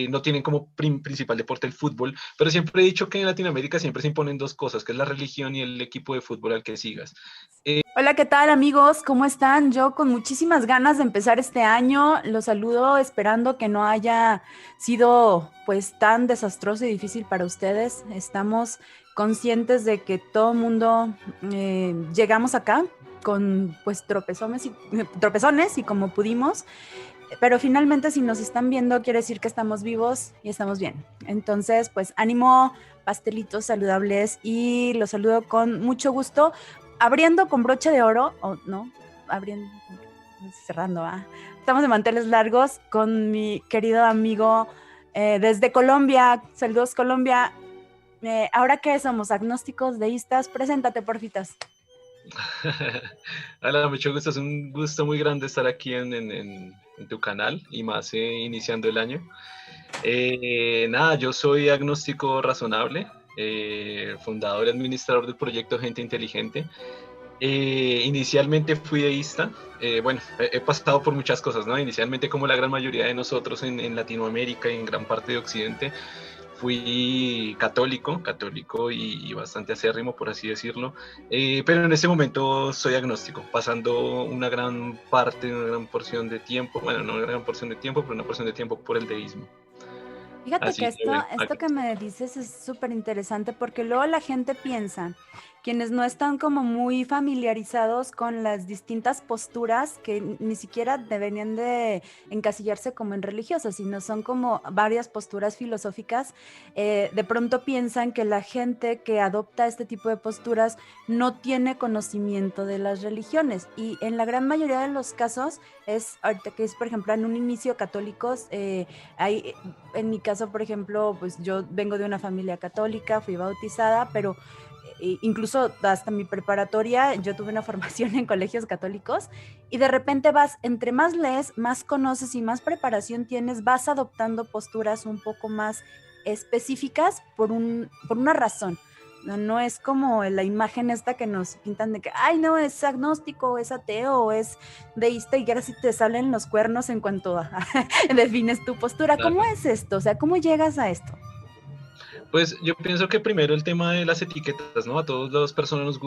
no tienen como principal deporte el fútbol, pero siempre he dicho que en Latinoamérica siempre se imponen dos cosas, que es la religión y el equipo de fútbol al que sigas. Hola, ¿qué tal amigos? ¿Cómo están? Yo con muchísimas ganas de empezar este año. Los saludo esperando que no haya sido pues tan desastroso y difícil para ustedes. Estamos conscientes de que todo el mundo llegamos acá con pues tropezones y como pudimos, pero finalmente si nos están viendo quiere decir que estamos vivos y estamos bien. Entonces pues ánimo, pastelitos saludables y los saludo con mucho gusto, abriendo con broche de oro, o no, abriendo, cerrando, estamos de manteles largos con mi querido amigo desde Colombia. Saludos Colombia. Ahora que somos agnósticos, deístas, preséntate porfitas. Hola, mucho gusto, es un gusto muy grande estar aquí en tu canal y más iniciando el año. Nada, yo soy agnóstico razonable, fundador y administrador del proyecto Gente Inteligente. Inicialmente fui deísta, bueno, he pasado por muchas cosas, ¿no? Inicialmente, como la gran mayoría de nosotros en Latinoamérica y en gran parte de Occidente, fui católico y bastante acérrimo, por así decirlo, pero en este momento soy agnóstico, pasando una gran parte, una gran porción de tiempo, bueno, no una gran porción de tiempo, pero una porción de tiempo por el deísmo. Fíjate que Así que bueno, esto que me dices es súper interesante porque luego la gente piensa, quienes no están como muy familiarizados con las distintas posturas que ni siquiera deberían de encasillarse como en religiosas, sino son como varias posturas filosóficas, de pronto piensan que la gente que adopta este tipo de posturas no tiene conocimiento de las religiones y en la gran mayoría de los casos es, ahorita que es por ejemplo en un inicio católicos, hay en mi caso, por ejemplo, pues yo vengo de una familia católica, fui bautizada, pero incluso hasta mi preparatoria yo tuve una formación en colegios católicos y de repente vas, entre más lees, más conoces y más preparación tienes, vas adoptando posturas un poco más específicas por una razón. No, no es como la imagen esta que nos pintan de que, ay, no, es agnóstico, es ateo, o es deísta y ahora sí te salen los cuernos en cuanto defines tu postura. ¿Cómo claro. es esto? O sea, ¿cómo llegas a esto? Pues yo pienso que primero el tema de las etiquetas, ¿no? A todas las personas nos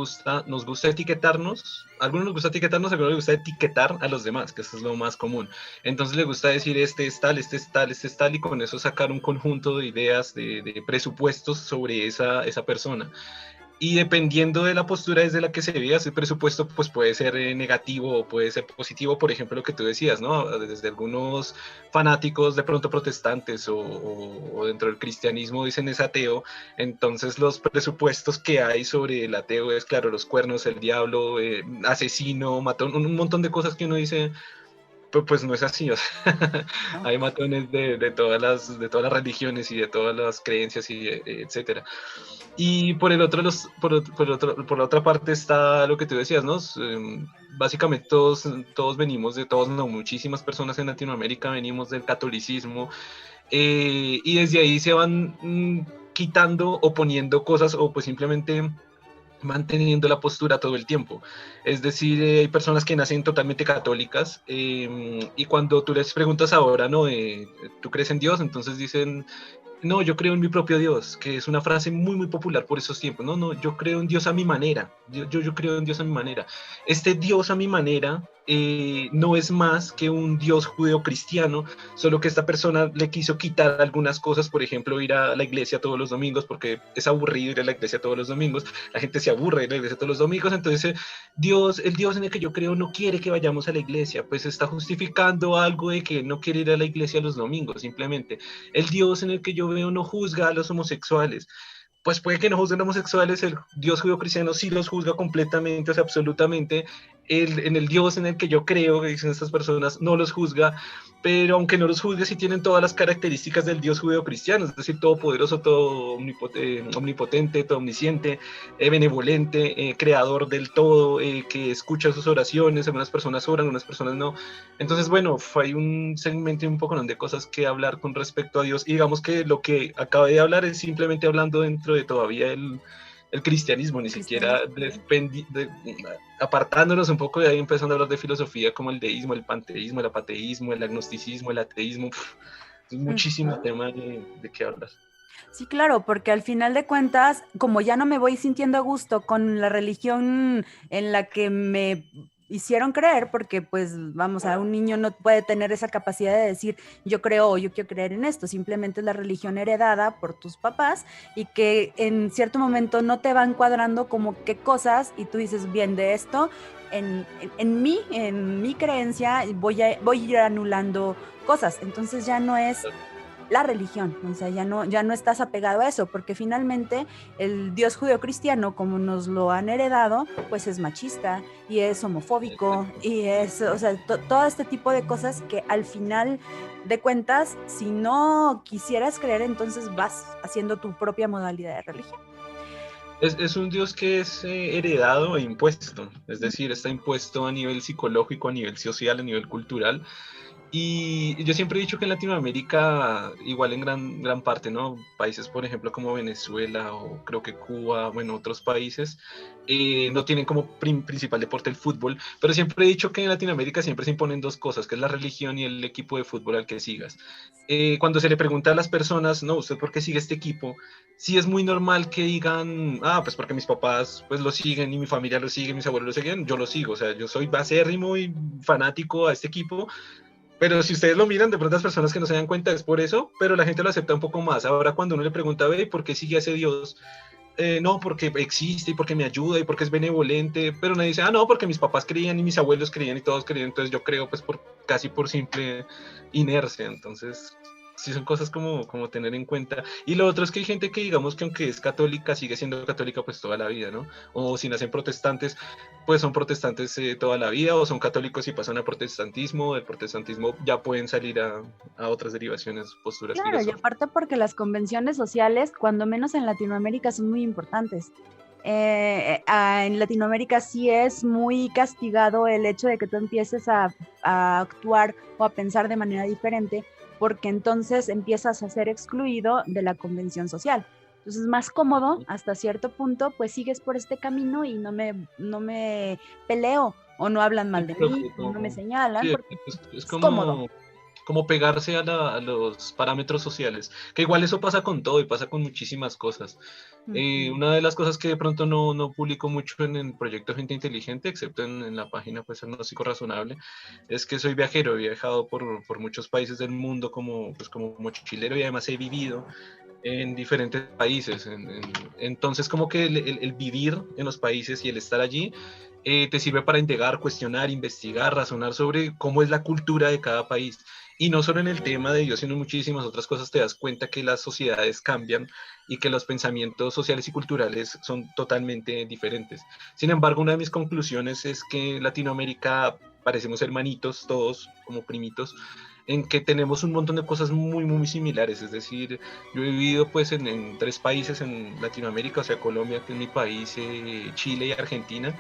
gusta etiquetarnos, a algunos nos gusta etiquetarnos, a algunos les gusta etiquetar a los demás, que eso es lo más común. Entonces les gusta decir este es tal, este es tal, este es tal, y con eso sacar un conjunto de ideas, de presupuestos sobre esa persona. Y dependiendo de la postura desde la que se vea ese presupuesto, pues puede ser negativo o puede ser positivo, por ejemplo, lo que tú decías, ¿no? Desde algunos fanáticos de pronto protestantes o dentro del cristianismo dicen es ateo, entonces los presupuestos que hay sobre el ateo es, claro, los cuernos, el diablo, asesino, matón, un montón de cosas que uno dice, pues no es así, o sea, ¿No? hay matones de todas las religiones y de todas las creencias y etcétera. Y por el otro, por la otra parte está lo que tú decías, ¿no? Básicamente todos venimos de todos, no, muchísimas personas en Latinoamérica venimos del catolicismo, y desde ahí se van quitando o poniendo cosas o pues simplemente manteniendo la postura todo el tiempo. Es decir, hay personas que nacen totalmente católicas, y cuando tú les preguntas ahora, ¿no? ¿Tú crees en Dios? Entonces dicen, no, yo creo en mi propio Dios, que es una frase muy, muy popular por esos tiempos. No, no, yo creo en Dios a mi manera. Yo creo en Dios a mi manera. Este Dios a mi manera no es más que un Dios judeocristiano, solo que esta persona le quiso quitar algunas cosas, por ejemplo, ir a la iglesia todos los domingos, porque es aburrido ir a la iglesia todos los domingos. La gente se aburre de ir a la iglesia todos los domingos, entonces el Dios en el que yo creo no quiere que vayamos a la iglesia, pues está justificando algo de que no quiere ir a la iglesia los domingos, simplemente. El Dios en el que yo veo no juzga a los homosexuales. Pues puede que no juzguen homosexuales, el Dios judío-cristiano sí los juzga completamente, o sea, absolutamente. En el Dios en el que yo creo, que dicen estas personas, no los juzga, pero aunque no los juzgue, sí tienen todas las características del Dios judío-cristiano, es decir, todopoderoso, todo omnipotente, todo omnisciente, benevolente, creador del todo, que escucha sus oraciones, algunas personas oran, algunas personas no. Entonces, bueno, hay un segmento y un poco de cosas que hablar con respecto a Dios. Y digamos que lo que acabé de hablar es simplemente hablando dentro de todavía el cristianismo, ni siquiera Cristianismo. apartándonos un poco de ahí, empezando a hablar de filosofía como el deísmo, el panteísmo, el apateísmo, el agnosticismo, el ateísmo. Es muchísimo tema de qué hablar. Sí, claro, porque al final de cuentas, como ya no me voy sintiendo a gusto con la religión en la que me hicieron creer, porque pues vamos, a un niño no puede tener esa capacidad de decir yo creo o yo quiero creer en esto, simplemente es la religión heredada por tus papás y que en cierto momento no te van cuadrando como qué cosas y tú dices, bien, de esto en mi creencia voy a ir anulando cosas, entonces ya no es la religión, o sea, ya no estás apegado a eso, porque finalmente el Dios judeocristiano, como nos lo han heredado, pues es machista y es homofóbico y es, o sea, todo este tipo de cosas que al final de cuentas, si no quisieras creer, entonces vas haciendo tu propia modalidad de religión. Es un Dios que es heredado e impuesto, es decir, está impuesto a nivel psicológico, a nivel social, a nivel cultural. Y yo siempre he dicho que en Latinoamérica, igual en gran parte, ¿no? Países, por ejemplo, como Venezuela o creo que Cuba, bueno, otros países, no tienen como principal deporte el fútbol, pero siempre he dicho que en Latinoamérica siempre se imponen dos cosas, que es la religión y el equipo de fútbol al que sigas. Cuando se le pregunta a las personas, no, ¿usted por qué sigue este equipo? Sí es muy normal que digan, ah, pues porque mis papás pues lo siguen y mi familia lo sigue, mis abuelos lo siguen, yo lo sigo, o sea, yo soy acérrimo y fanático a este equipo, pero si ustedes lo miran, de pronto las personas que no se dan cuenta es por eso, pero la gente lo acepta un poco más. Ahora cuando uno le pregunta, ve, ¿por qué sigue a ese Dios? No, porque existe y porque me ayuda y porque es benevolente, pero nadie dice, ah, no, porque mis papás creían y mis abuelos creían y todos creían, entonces yo creo pues casi por simple inercia, entonces sí son cosas como tener en cuenta. Y lo otro es que hay gente que digamos que aunque es católica, sigue siendo católica pues toda la vida, ¿no? O si nacen protestantes, pues son protestantes toda la vida, o son católicos y pasan a protestantismo, del protestantismo ya pueden salir a otras derivaciones, posturas Claro, y filosóficas. aparte porque las convenciones sociales, cuando menos en Latinoamérica, son muy importantes. En Latinoamérica sí es muy castigado el hecho de que tú empieces a actuar o a pensar de manera diferente, porque entonces empiezas a ser excluido de la convención social. Entonces es más cómodo hasta cierto punto, pues sigues por este camino y no me peleo o no hablan Sí, mal de pero mí, no me señalan, sí, porque es es cómodo. como pegarse a los parámetros sociales, que igual eso pasa con todo y pasa con muchísimas cosas. Ujú. Una de las cosas que de pronto no publico mucho en el proyecto Gente Inteligente, excepto en la página pues Agnóstico Razonable, es que soy viajero, he viajado por muchos países del mundo como mochilero y además he vivido en diferentes países. Entonces, como que el vivir en los países y el estar allí te sirve para indagar, cuestionar, investigar, razonar sobre cómo es la cultura de cada país. Y no solo en el tema de Dios, sino en muchísimas otras cosas te das cuenta que las sociedades cambian y que los pensamientos sociales y culturales son totalmente diferentes. Sin embargo, una de mis conclusiones es que Latinoamérica parecemos hermanitos, todos como primitos, en que tenemos un montón de cosas muy similares. Es decir, yo he vivido pues en tres países en Latinoamérica, o sea, Colombia, que es mi país, Chile y Argentina.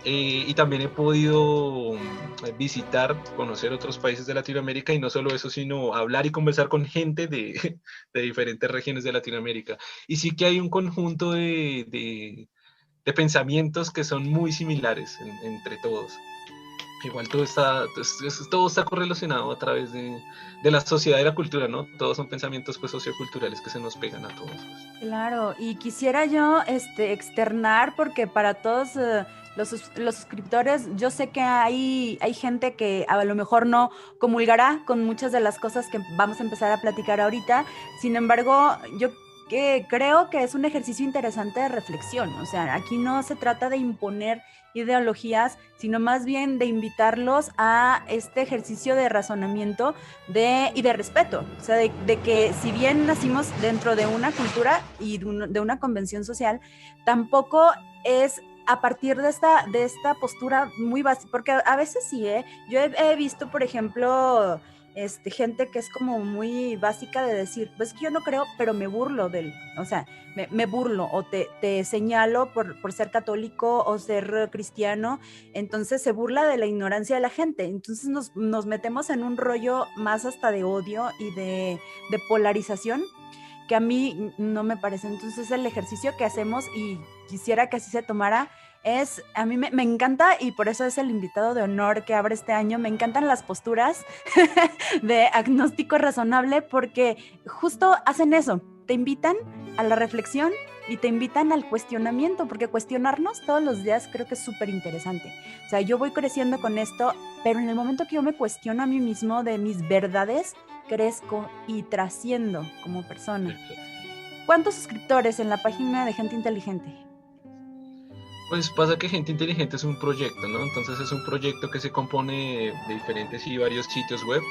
Y también he podido visitar, conocer otros países de Latinoamérica y no solo eso, sino hablar y conversar con gente de diferentes regiones de Latinoamérica. Y sí que hay un conjunto de pensamientos que son muy similares entre todos. Igual todo está correlacionado a través de la sociedad y la cultura, ¿no? Todos son pensamientos pues socioculturales que se nos pegan a todos. Pues. Claro, y quisiera yo externar, porque para todos los suscriptores, yo sé que hay gente que a lo mejor no comulgará con muchas de las cosas que vamos a empezar a platicar ahorita. Sin embargo, yo que creo que es un ejercicio interesante de reflexión. O sea, aquí no se trata de imponer ideologías, sino más bien de invitarlos a este ejercicio de razonamiento y de respeto. O sea, de que si bien nacimos dentro de una cultura y de una convención social, tampoco es a partir de esta postura muy básica, porque a veces sí, yo he visto, por ejemplo, gente que es como muy básica de decir, pues que yo no creo, pero me burlo del, o sea, me burlo o te señalo por ser católico o ser cristiano, entonces se burla de la ignorancia de la gente, entonces nos metemos en un rollo más hasta de odio y de polarización que a mí no me parece. Entonces el ejercicio que hacemos, y quisiera que así se tomara, a mí me encanta, y por eso es el invitado de honor que abre este año. Me encantan las posturas de agnóstico razonable, porque justo hacen eso, te invitan a la reflexión y te invitan al cuestionamiento, porque cuestionarnos todos los días creo que es súper interesante. O sea, yo voy creciendo con esto, pero en el momento que yo me cuestiono a mí mismo de mis verdades, crezco y trasciendo como persona. ¿Cuántos suscriptores en la página de Gente Inteligente? Pues pasa que Gente Inteligente es un proyecto, ¿no? Entonces es un proyecto que se compone de diferentes y varios sitios web.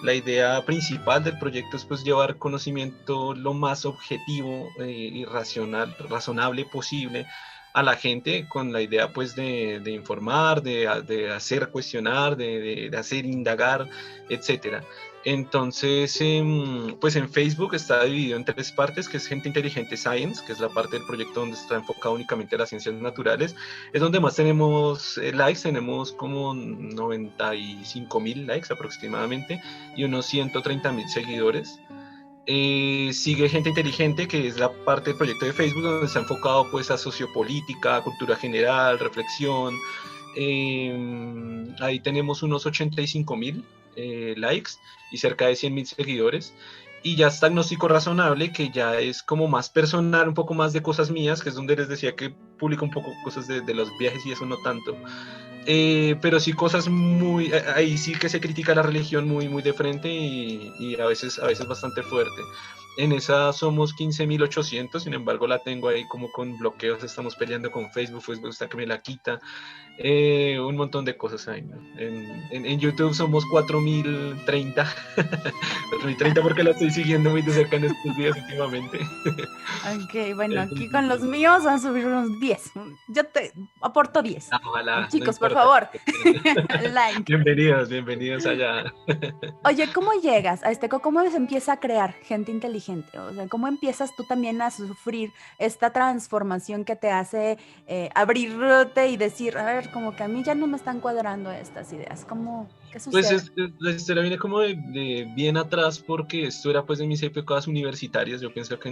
La idea principal del proyecto es pues llevar conocimiento lo más objetivo y razonable posible a la gente, con la idea pues de informar, de hacer cuestionar, de hacer indagar, etcétera. Entonces, pues en Facebook está dividido en 3 partes, que es Gente Inteligente Science, que es la parte del proyecto donde está enfocado únicamente a las ciencias naturales. Es donde más tenemos likes, tenemos como 95.000 likes aproximadamente y unos 130.000 seguidores. Sigue Gente Inteligente, que es la parte del proyecto de Facebook donde está enfocado pues a sociopolítica, cultura general, reflexión. Ahí tenemos unos 85.000 likes y cerca de 100.000 seguidores. Y ya está Agnóstico Razonable, que ya es como más personal, un poco más de cosas mías, que es donde les decía que publico un poco cosas de los viajes y eso no tanto. Pero sí cosas muy, ahí sí que se critica la religión muy, muy de frente y a veces bastante fuerte. En esa somos 15.800, sin embargo la tengo ahí como con bloqueos, estamos peleando con Facebook está que me la quita. Un montón de cosas ahí, ¿no? En YouTube somos 4.030, 4.030 porque la estoy siguiendo muy de cerca en estos días últimamente. Ok, bueno, aquí con los míos van a subir unos 10. Yo te aporto 10. Ojalá, chicos, no por favor, like. Bienvenidos allá. Oye, ¿cómo llegas a cómo se empieza a crear Gente Inteligente? O sea, ¿cómo empiezas tú también a sufrir esta transformación que te hace abrirte y decir, a ver, como que a mí ya no me están cuadrando estas ideas? ¿Qué sucede? Pues la historia viene como de bien atrás, porque esto era pues de mis épocas universitarias. Yo pienso que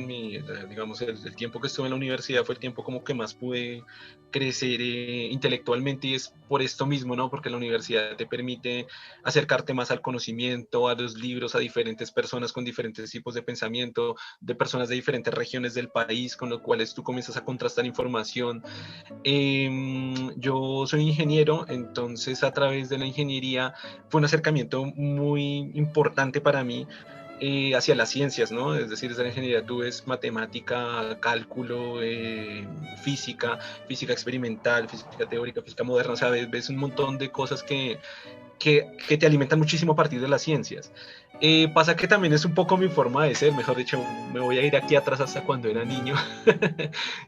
digamos, el tiempo que estuve en la universidad fue el tiempo como que más pude crecer intelectualmente, y es por esto mismo, ¿no? Porque la universidad te permite acercarte más al conocimiento, a los libros, a diferentes personas con diferentes tipos de pensamiento, de personas de diferentes regiones del país, con los cuales tú comienzas a contrastar información. Yo soy ingeniero, entonces a través de la ingeniería fue un acercamiento muy importante para mí hacia las ciencias, ¿no? Es decir, desde la ingeniería tú ves matemática, cálculo, física experimental, física teórica, física moderna, o sea, ves un montón de cosas que te alimentan muchísimo a partir de las ciencias. Pasa que también es un poco mi forma de ser, mejor dicho, me voy a ir aquí atrás hasta cuando era niño.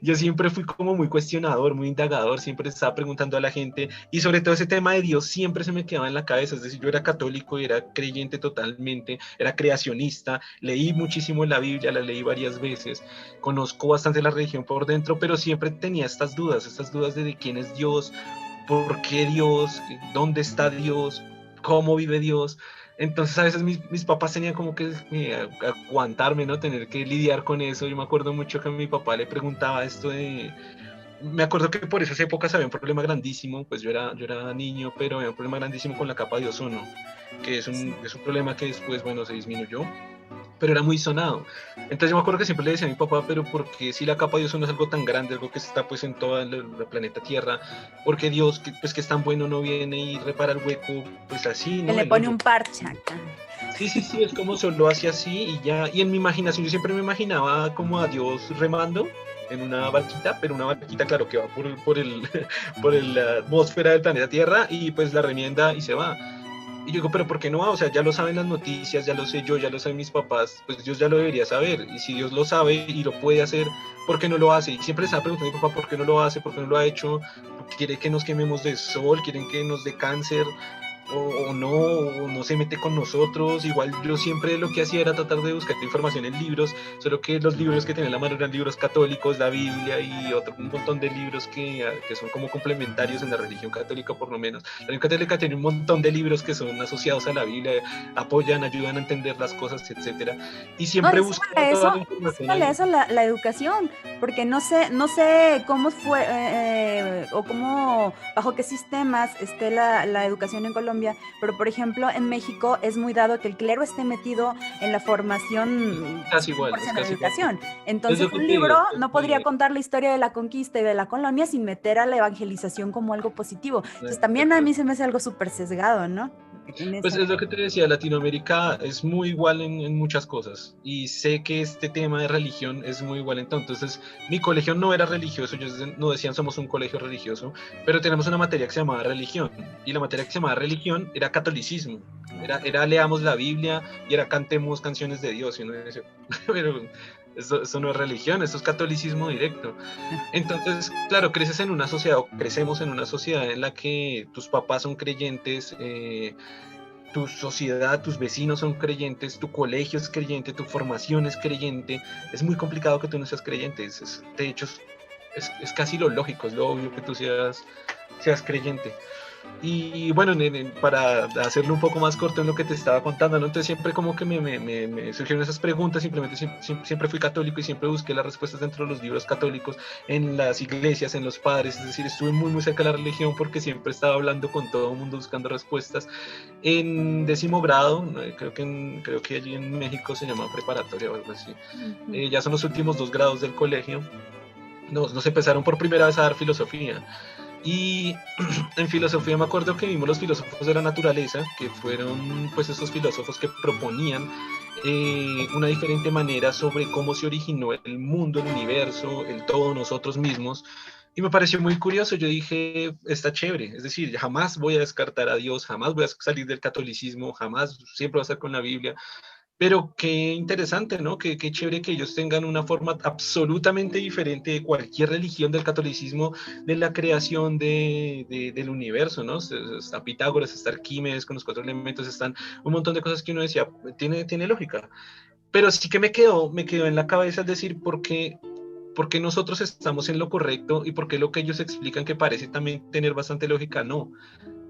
Yo siempre fui como muy cuestionador, muy indagador, siempre estaba preguntando a la gente, y sobre todo ese tema de Dios siempre se me quedaba en la cabeza. Es decir, yo era católico y era creyente totalmente, era creacionista, leí muchísimo la Biblia, la leí varias veces, conozco bastante la religión por dentro, pero siempre tenía estas dudas de quién es Dios, por qué Dios, dónde está Dios, cómo vive Dios. Entonces a veces mis papás tenían como que aguantarme, ¿no? Tener que lidiar con eso. Yo me acuerdo mucho que a mi papá le preguntaba esto de... Me acuerdo que por esas épocas había un problema grandísimo, pues yo era niño, pero había un problema grandísimo con la capa de ozono, que es un problema que después, bueno, se disminuyó, pero era muy sonado. Entonces yo me acuerdo que siempre le decía a mi papá, pero ¿por qué si la capa de ozono es algo tan grande, algo que está pues en todo el planeta Tierra, porque Dios, pues que es tan bueno, no viene y repara el hueco pues así, ¿no? Le pone un parche acá. Sí, es como solo hace así y ya. Y en mi imaginación yo siempre me imaginaba como a Dios remando en una barquita, pero una barquita, claro, que va por la atmósfera del planeta Tierra, y pues la remienda y se va. Y yo digo, pero ¿por qué no va? O sea, ya lo saben las noticias, ya lo sé yo, ya lo saben mis papás, pues Dios ya lo debería saber. Y si Dios lo sabe y lo puede hacer, ¿por qué no lo hace? Y siempre estaba preguntando a mi papá, ¿por qué no lo hace? ¿Por qué no lo ha hecho? ¿Quiere que nos quememos de sol? ¿Quieren que nos dé cáncer? o no se mete con nosotros. Igual yo siempre lo que hacía era tratar de buscar información en libros, solo que los libros que tenía en la mano eran libros católicos, la Biblia y un montón de libros que son como complementarios en la religión católica, por lo menos. La religión católica tiene un montón de libros que son asociados a la Biblia, apoyan, ayudan a entender las cosas, etcétera. Y No, siempre buscaba toda la información súmale ahí. eso la educación, porque no sé cómo fue o cómo, bajo qué sistemas esté la educación en Colombia, pero por ejemplo en México es muy dado que el clero esté metido en la formación Casi igual, es 100% de casi igual. educación. Es Entonces lo que un te digo. libro no podría contar la historia de la conquista y de la colonia sin meter a la evangelización como algo positivo. Entonces también a mí se me hace algo súper sesgado, ¿no? En Pues ese... es lo que te decía, Latinoamérica es muy igual en muchas cosas y sé que este tema de religión es muy igual en todo. Entonces, mi colegio no era religioso, ellos no decían somos un colegio religioso, pero tenemos una materia que se llamaba religión y la materia que se llamaba religión era catolicismo, era leamos la Biblia y era cantemos canciones de Dios y uno dice, pero eso no es religión, eso es catolicismo directo. Entonces, claro, creces en una sociedad o crecemos en una sociedad en la que tus papás son creyentes, tu sociedad, tus vecinos son creyentes, tu colegio es creyente, tu formación es creyente. Es muy complicado que tú no seas creyente. De hecho, es casi lo lógico, es lo obvio que tú seas creyente. Y bueno, para hacerlo un poco más corto en lo que te estaba contando, ¿no? Entonces siempre como que me surgieron esas preguntas, simplemente siempre fui católico y siempre busqué las respuestas dentro de los libros católicos, en las iglesias, en los padres, es decir, estuve muy cerca de la religión porque siempre estaba hablando con todo el mundo buscando respuestas. En 10º grado, creo que allí en México se llama preparatoria o algo así, ya son los últimos 2 grados del colegio, nos empezaron por primera vez a dar filosofía. Y en filosofía me acuerdo que vimos los filósofos de la naturaleza, que fueron pues esos filósofos que proponían una diferente manera sobre cómo se originó el mundo, el universo, el todo, nosotros mismos. Y me pareció muy curioso, yo dije, está chévere, es decir, jamás voy a descartar a Dios, jamás voy a salir del catolicismo, jamás, siempre voy a estar con la Biblia, pero qué interesante, ¿no? Qué chévere que ellos tengan una forma absolutamente diferente de cualquier religión, del catolicismo, de la creación del universo, ¿no? Está Pitágoras, está Arquímedes con los 4 elementos, están un montón de cosas que uno decía, tiene lógica. Pero sí que me quedó en la cabeza, es decir, ¿por qué nosotros estamos en lo correcto y por qué lo que ellos explican que parece también tener bastante lógica, no?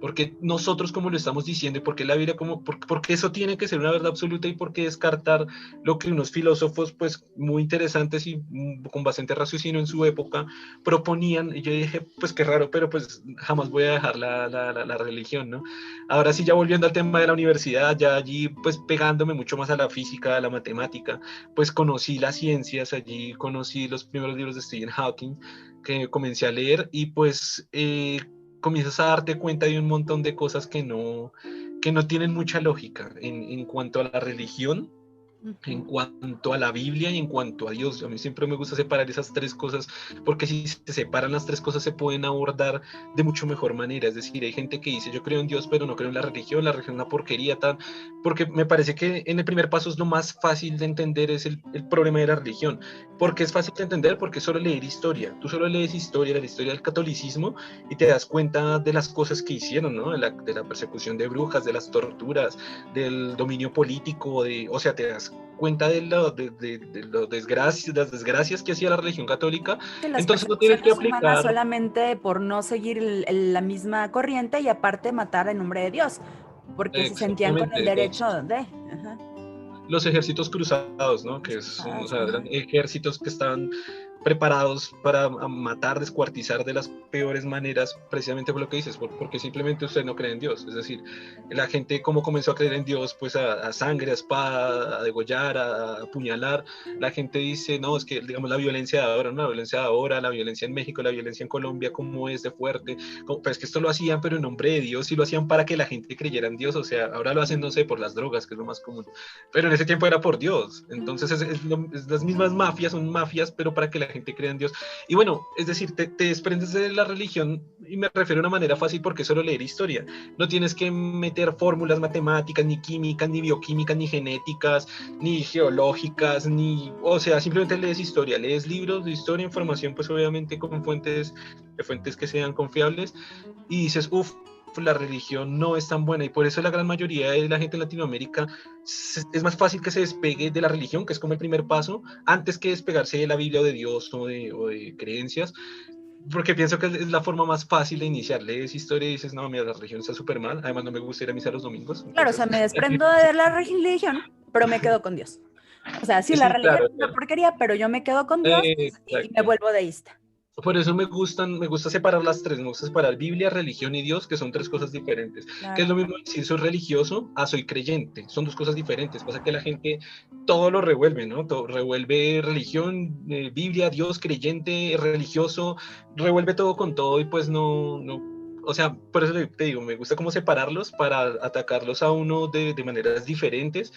Porque nosotros como lo estamos diciendo y porque la Biblia porque eso tiene que ser una verdad absoluta y por qué descartar lo que unos filósofos pues muy interesantes y con bastante raciocinio en su época proponían. Y yo dije, pues qué raro, pero pues jamás voy a dejar la religión, ¿no? Ahora sí, ya volviendo al tema de la universidad, ya allí pues pegándome mucho más a la física, a la matemática, pues conocí las ciencias, allí conocí los primeros libros de Stephen Hawking que comencé a leer y pues comienzas a darte cuenta de un montón de cosas que no tienen mucha lógica en cuanto a la religión, en cuanto a la Biblia y en cuanto a Dios. A mí siempre me gusta separar esas 3 cosas, porque si se separan las 3 cosas se pueden abordar de mucho mejor manera. Es decir, hay gente que dice yo creo en Dios pero no creo en la religión es una porquería, tal, porque me parece que en el primer paso es lo más fácil de entender, es el problema de la religión. Porque es fácil de entender, porque solo leer historia, tú solo lees historia, la historia del catolicismo y te das cuenta de las cosas que hicieron, ¿no? De la persecución de brujas, de las torturas, del dominio político, o sea, te das cuenta de las desgracias que hacía la religión católica. De las Entonces no tienes que persecuciones humanas aplicar solamente por no seguir la misma corriente y aparte matar en nombre de Dios, porque se sentían con el exactamente derecho de... Ajá, los ejércitos cruzados, ¿no? O sea, eran ejércitos que estaban preparados para matar, descuartizar de las peores maneras, precisamente por lo que dices, porque simplemente usted no cree en Dios. Es decir, la gente como comenzó a creer en Dios, pues a sangre, a espada, a degollar, a apuñalar. La gente dice, no, es que digamos la violencia de ahora, ¿no? La violencia de ahora, la violencia en México, la violencia en Colombia, cómo es de fuerte. Pues que esto lo hacían, pero en nombre de Dios, y lo hacían para que la gente creyera en Dios. O sea, ahora lo hacen, no sé, por las drogas, que es lo más común, pero en ese tiempo era por Dios. Entonces las mismas mafias son mafias, pero para que la gente crea en Dios. Y bueno, es decir, te desprendes de la religión, y me refiero a una manera fácil porque es solo leer historia. No tienes que meter fórmulas matemáticas, ni químicas, ni bioquímicas, ni genéticas, ni geológicas, o sea, simplemente lees historia, lees libros de historia, información, pues obviamente con fuentes que sean confiables, y dices, uff, la religión no es tan buena y por eso la gran mayoría de la gente en Latinoamérica es más fácil que se despegue de la religión, que es como el primer paso, antes que despegarse de la Biblia o de Dios o de creencias, porque pienso que es la forma más fácil de iniciar. Lees historia y dices, no, mira, la religión está súper mal, además no me gusta ir a misa los domingos. Claro, o sea, Entonces... me desprendo de la religión, pero me quedo con Dios. O sea, sí, la Sí, religión claro, es una claro. porquería, pero yo me quedo con Dios y me Exacto. vuelvo deísta. Por eso me gusta separar las tres, me gusta separar Biblia, religión y Dios, que son tres cosas diferentes. Que es Claro. lo mismo decir soy religioso a soy creyente, son dos cosas diferentes. Pasa que la gente todo lo revuelve, ¿no? Todo, revuelve religión, Biblia, Dios, creyente, religioso, revuelve todo con todo y pues no, o sea, por eso te digo, me gusta como separarlos para atacarlos a uno de maneras diferentes,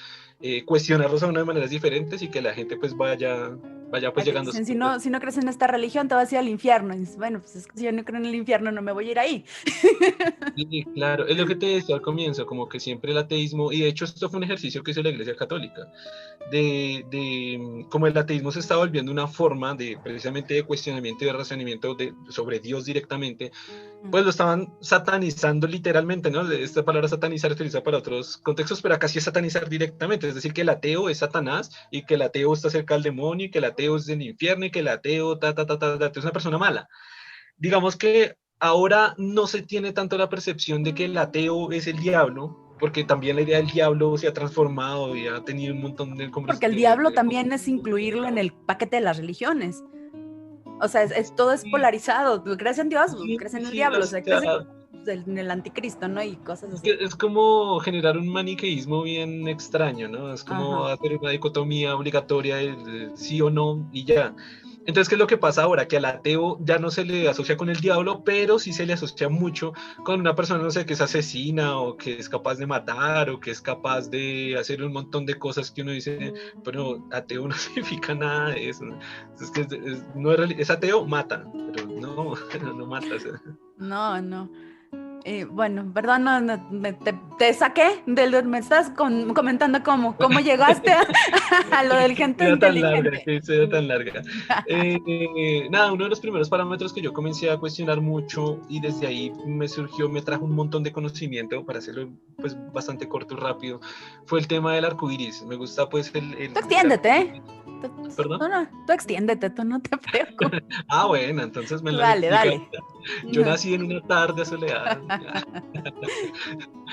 cuestionarlos a uno de maneras diferentes y que la gente pues vaya pues Aquí llegando a dicen, su si no crees en esta religión, te vas a ir al infierno. Y dices, bueno, pues es que si yo no creo en el infierno, no me voy a ir ahí. Sí, claro, es lo que te decía al comienzo, como que siempre el ateísmo, y de hecho esto fue un ejercicio que hizo la Iglesia Católica, como el ateísmo se está volviendo una forma de precisamente de cuestionamiento y de razonamiento sobre Dios directamente, pues lo estaban satanizando literalmente, ¿no? Esta palabra satanizar se utiliza para otros contextos, pero acá sí es satanizar directamente, es decir, que el ateo es Satanás y que el ateo está cerca del demonio y que el ateo es del infierno y que el ateo, es una persona mala. Digamos que ahora no se tiene tanto la percepción de que el ateo es el diablo, porque también la idea del diablo se ha transformado y ha tenido un montón de... Porque el diablo también es incluirlo en el paquete de las religiones. O sea, todo es Sí, polarizado. ¿Tú crees en Dios? sí, ¿Crees en el sí, o diablo? O sea, sea, crees en el anticristo, ¿no? Y cosas es, así. es como generar un maniqueísmo bien extraño, ¿no? Es como Ajá. hacer una dicotomía obligatoria de sí o no y ya. Entonces, ¿qué es lo que pasa ahora? Que al ateo ya no se le asocia con el diablo, pero sí se le asocia mucho con una persona, no sé, que es asesina o que es capaz de matar o que es capaz de hacer un montón de cosas que uno dice, pero ateo no significa nada de eso. Es que no es ateo, mata, pero no, no mata. O sea. No, no. Bueno, perdón, te saqué me estás comentando cómo llegaste a lo del gente Era tan larga, inteligente. que era tan larga. Nada, uno de los primeros parámetros que yo comencé a cuestionar mucho y desde ahí me trajo un montón de conocimiento, para hacerlo pues bastante corto y rápido, fue el tema del arco iris. Me gusta pues Tú el arco extiéndete, ¿eh? iris. ¿Perdón? Tú extiéndete, tú no te preocupes. Ah, bueno, entonces me Tú lo dale, explica. dale. Yo nací en una tarde soleada.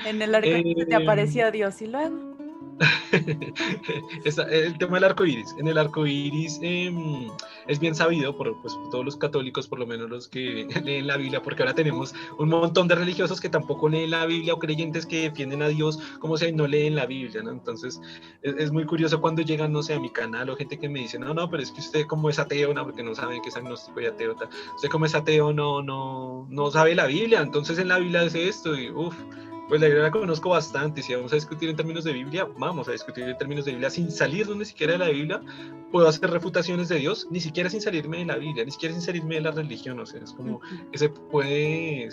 En el arco iris se te Eh, apareció Dios y luego. el tema del arco iris. En el arco iris es bien sabido pues, por todos los católicos, por lo menos los que leen la Biblia, porque ahora tenemos un montón de religiosos que tampoco leen la Biblia o creyentes que defienden a Dios como si no leen la Biblia, ¿no? Entonces es muy curioso cuando llegan, no sé, a mi canal o gente que me dice, no, pero es que usted como es ateo, no, porque no saben que es agnóstico y ateo, usted como es ateo no sabe la Biblia, entonces en la Biblia dice esto y uff. Pues la Biblia la conozco bastante. Si vamos a discutir en términos de Biblia, vamos a discutir en términos de Biblia sin salir ni siquiera de la Biblia. Puedo hacer refutaciones de Dios, ni siquiera sin salirme de la Biblia, ni siquiera sin salirme de la religión. O sea, es como que se puede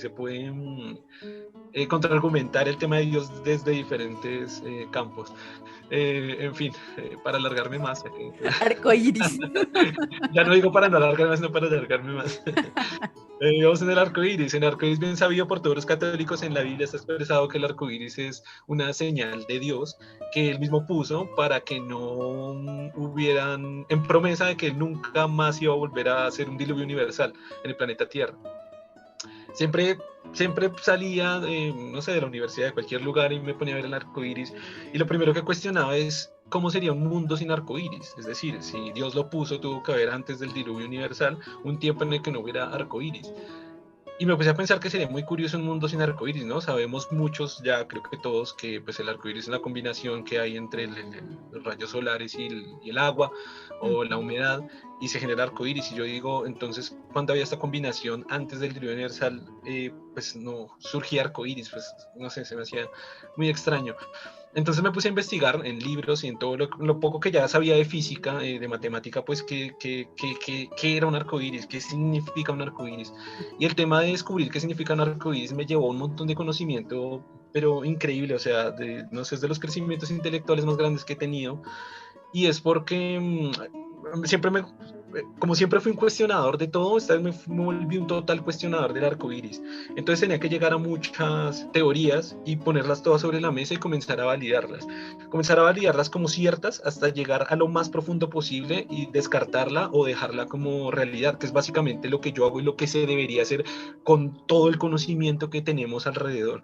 contraargumentar el tema de Dios desde diferentes campos. En fin, para alargarme más. Arco iris. Ya no digo para no alargarme más, sino para alargarme más. Vamos en el arco iris. En el arco iris, bien sabido por todos los católicos, en la Biblia está expresado que el arco iris es una señal de Dios que él mismo puso para que no hubieran, en promesa de que nunca más iba a volver a hacer un diluvio universal en el planeta Tierra. Siempre salía, no sé, de la universidad, de cualquier lugar y me ponía a ver el arco iris. Y lo primero que cuestionaba es cómo sería un mundo sin arco iris. Es decir, si Dios lo puso, tuvo que haber antes del diluvio universal un tiempo en el que no hubiera arco iris. Y me puse a pensar que sería muy curioso un mundo sin arcoíris, ¿no? Sabemos muchos, ya creo que todos, que pues el arcoíris es una combinación que hay entre los rayos solares y el agua o la humedad y se genera arcoíris. Y yo digo, entonces, cuando había esta combinación antes del diluvio universal, pues no surgía arcoíris, pues no sé, se me hacía muy extraño. Entonces me puse a investigar en libros y en todo lo poco que ya sabía de física, de matemática, pues qué era un arcoíris, qué significa un arcoíris. Y el tema de descubrir qué significa un arcoíris me llevó a un montón de conocimiento, pero increíble, o sea, no sé, es de los crecimientos intelectuales más grandes que he tenido. Y es porque siempre como siempre fui un cuestionador de todo, esta vez me volví un total cuestionador del arco iris. Entonces tenía que llegar a muchas teorías y ponerlas todas sobre la mesa y comenzar a validarlas. Comenzar a validarlas como ciertas hasta llegar a lo más profundo posible y descartarla o dejarla como realidad, que es básicamente lo que yo hago y lo que se debería hacer con todo el conocimiento que tenemos alrededor.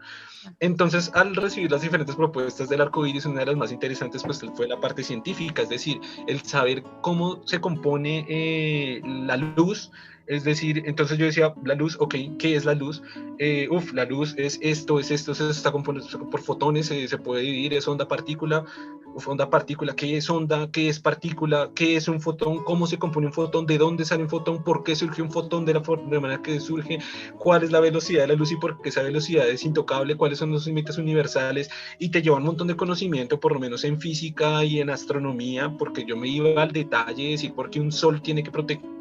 Entonces, al recibir las diferentes propuestas del arco iris, una de las más interesantes pues, fue la parte científica, es decir, el saber cómo se compone la luz. Es decir, entonces yo decía, la luz, ok, ¿qué es la luz? La luz es esto, se está compuesto por fotones, se puede dividir, es onda, partícula, onda, partícula, ¿qué es onda? ¿Qué es partícula? ¿Qué es un fotón? ¿Cómo se compone un fotón? ¿De dónde sale un fotón? ¿Por qué surge un fotón de la manera que surge? ¿Cuál es la velocidad de la luz y por qué esa velocidad es intocable? ¿Cuáles son los límites universales? Y te lleva un montón de conocimiento, por lo menos en física y en astronomía, porque yo me iba al detalle, decir por qué un sol tiene que proteger,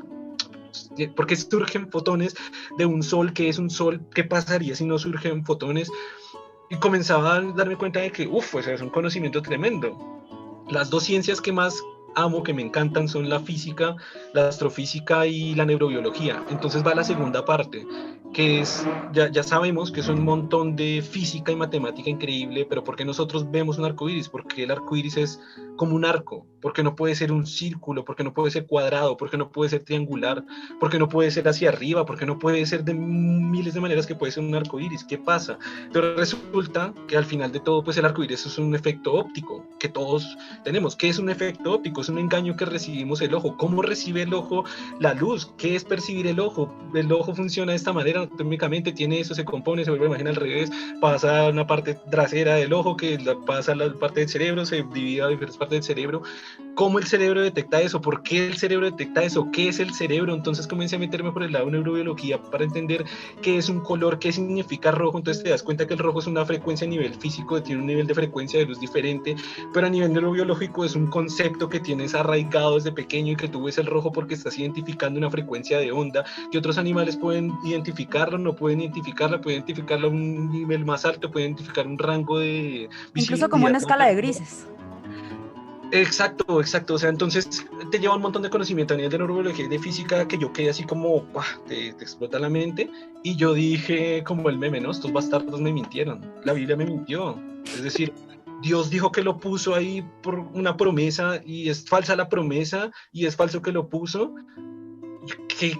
porque surgen fotones de un sol, ¿qué es un sol? ¿Qué pasaría si no surgen fotones? Y comenzaba a darme cuenta de que, pues es un conocimiento tremendo. Las dos ciencias que más amo, que me encantan, son la física, la astrofísica y la neurobiología. Entonces va la segunda parte, que es, ya sabemos que es un montón de física y matemática increíble, pero ¿por qué nosotros vemos un arco iris? Porque el arco iris es como un arco, porque no puede ser un círculo, porque no puede ser cuadrado, porque no puede ser triangular, porque no puede ser hacia arriba, porque no puede ser de miles de maneras que puede ser un arco iris. ¿Qué pasa? Pero resulta que al final de todo, pues el arco iris es un efecto óptico que todos tenemos. ¿Qué es un efecto óptico? Es un engaño que recibimos el ojo. ¿Cómo recibe el ojo la luz? ¿Qué es percibir el ojo? El ojo funciona de esta manera, anatómicamente tiene eso, se compone, se vuelve a imagen al revés, pasa a una parte trasera del ojo, que pasa a la parte del cerebro, se divide a diferentes partes del cerebro. ¿Cómo el cerebro detecta eso? ¿Por qué el cerebro detecta eso? ¿Qué es el cerebro? Entonces comencé a meterme por el lado de neurobiología para entender qué es un color, qué significa rojo. Entonces te das cuenta que el rojo es una frecuencia a nivel físico, tiene un nivel de frecuencia de luz diferente, pero a nivel neurobiológico es un concepto que tienes arraigado desde pequeño y que tú ves el rojo porque estás identificando una frecuencia de onda que otros animales pueden identificarlo, no pueden identificarla, pueden identificarla a un nivel más alto, pueden identificar un rango de visibilidad. Incluso como una escala de grises. Exacto, o sea, entonces te lleva un montón de conocimiento a nivel de neurobiología y de física que yo quedé así como, te explota la mente, y yo dije como el meme, ¿no? Estos bastardos me mintieron, la Biblia me mintió, es decir, Dios dijo que lo puso ahí por una promesa y es falsa la promesa y es falso que lo puso, que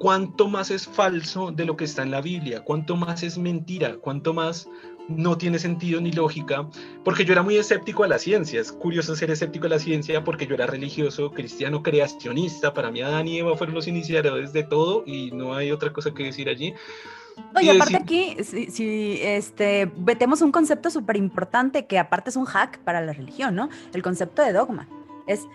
cuánto más es falso de lo que está en la Biblia, cuánto más es mentira, cuánto más no tiene sentido ni lógica, porque yo era muy escéptico a la ciencia. Es curioso ser escéptico a la ciencia porque yo era religioso, cristiano, creacionista. Para mí Adán y Eva fueron los iniciadores de todo y no hay otra cosa que decir allí. Y aparte aquí, si metemos un concepto súper importante que aparte es un hack para la religión, ¿no? El concepto de dogma. Es,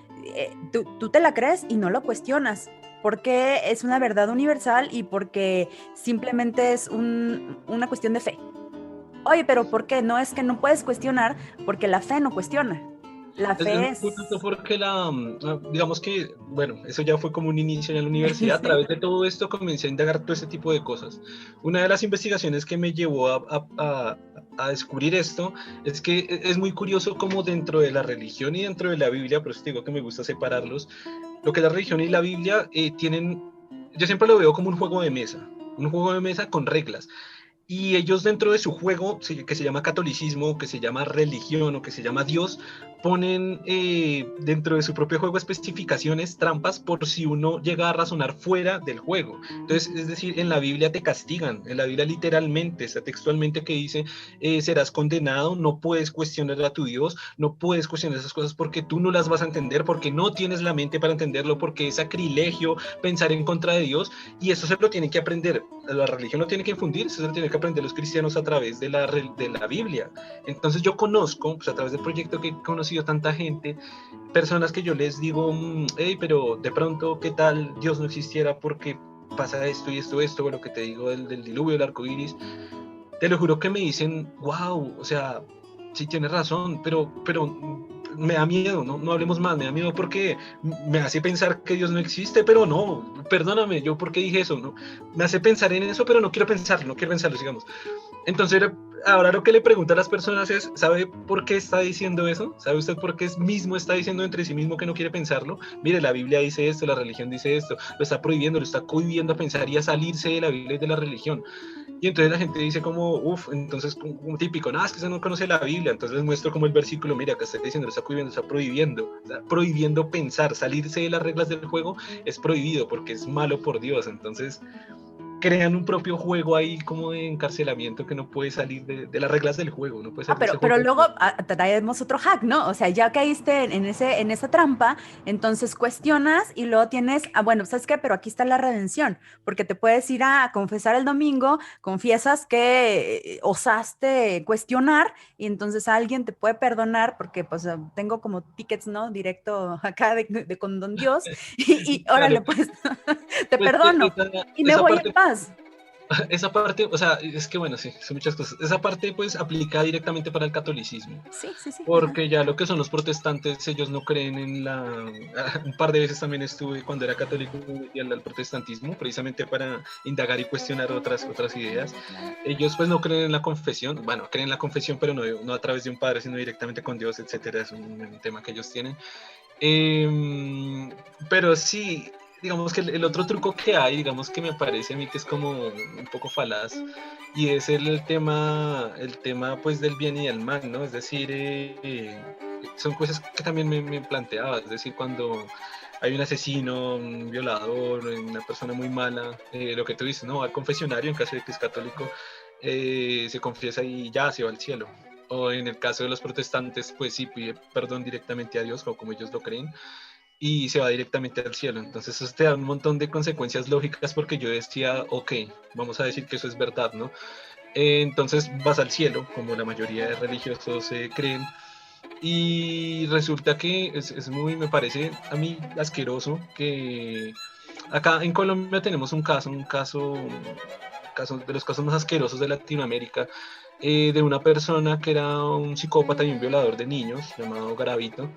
tú te la crees y no lo cuestionas, porque es una verdad universal y porque simplemente es una cuestión de fe. Oye, pero ¿por qué? No, es que no puedes cuestionar porque la fe no cuestiona. La fe es... Porque digamos que, bueno, eso ya fue como un inicio en la universidad. Sí. A través de todo esto comencé a indagar todo ese tipo de cosas. Una de las investigaciones que me llevó a descubrir esto es que es muy curioso cómo dentro de la religión y dentro de la Biblia, por eso te digo que me gusta separarlos, lo que la religión y la Biblia tienen, yo siempre lo veo como un juego de mesa con reglas. Y ellos dentro de su juego, que se llama catolicismo, que se llama religión o que se llama Dios, ponen dentro de su propio juego especificaciones, trampas, por si uno llega a razonar fuera del juego. Entonces, es decir, en la Biblia te castigan, en la Biblia literalmente, está textualmente que dice, serás condenado, no puedes cuestionar a tu Dios, no puedes cuestionar esas cosas porque tú no las vas a entender, porque no tienes la mente para entenderlo, porque es sacrilegio pensar en contra de Dios, y eso se lo tienen que aprender. La religión lo tiene que infundir, eso se lo tienen que aprender los cristianos a través de la Biblia. Entonces yo conozco, pues a través del proyecto que he conocido tanta gente, personas que yo les digo, hey, pero de pronto, ¿qué tal Dios no existiera porque pasa esto y esto, o lo que te digo del diluvio, del arco iris? Te lo juro que me dicen, wow, o sea, sí tienes razón, pero me da miedo, no hablemos más, me da miedo porque me hace pensar que Dios no existe, pero no, perdóname, yo por qué dije eso, ¿no? Me hace pensar en eso, pero no quiero pensarlo, sigamos. Entonces ahora lo que le pregunto a las personas es, ¿sabe por qué está diciendo eso? ¿Sabe usted por qué mismo está diciendo entre sí mismo que no quiere pensarlo? Mire, la Biblia dice esto, la religión dice esto, lo está prohibiendo, lo está cohibiendo a pensar y a salirse de la Biblia y de la religión. Y entonces la gente dice como, uff, entonces como típico, nada, es que usted no conoce la Biblia, entonces les muestro como el versículo, mira, que está diciendo, lo está prohibiendo pensar, salirse de las reglas del juego es prohibido porque es malo por Dios, entonces crean un propio juego ahí como de encarcelamiento que no puede salir de las reglas del juego, no puede salir de ese Pero juego. luego traemos otro hack, ¿no? O sea, ya caíste en esa trampa, entonces cuestionas y luego tienes, bueno, ¿sabes qué? Pero aquí está la redención, porque te puedes ir a confesar el domingo, confiesas que osaste cuestionar y entonces alguien te puede perdonar porque pues tengo como tickets, ¿no? Directo acá de con Don Dios y órale, Claro, pues te pues perdono y me esa voy parte en paz. esa parte, o sea, es que bueno, sí, son muchas cosas. Esa parte pues aplica directamente para el catolicismo, Sí, sí, sí. Ajá. porque ya lo que son los protestantes, ellos no creen en la... Un par de veces también estuve cuando era católico y al protestantismo, precisamente para indagar y cuestionar otras ideas. Ellos pues no creen en la confesión, bueno, creen en la confesión, pero no a través de un padre, sino directamente con Dios, etcétera. Es un tema que ellos tienen. Eh, pero sí, digamos que el otro truco que hay, digamos que me parece a mí que es como un poco falaz, y es el tema pues del bien y del mal, ¿no? Es decir, son cosas que también me planteaba, es decir, cuando hay un asesino, un violador, una persona muy mala, lo que tú dices, ¿no? Al confesionario, en caso de que es católico, se confiesa y ya se va al cielo. O en el caso de los protestantes, pues sí, pide perdón directamente a Dios, o como ellos lo creen, y se va directamente al cielo. Entonces eso te da un montón de consecuencias lógicas porque yo decía, ok, vamos a decir que eso es verdad, ¿no? Entonces vas al cielo, como la mayoría de religiosos creen, y resulta que es muy, me parece a mí asqueroso que acá en Colombia tenemos un caso de los casos más asquerosos de Latinoamérica, de una persona que era un psicópata y un violador de niños, llamado Garavito,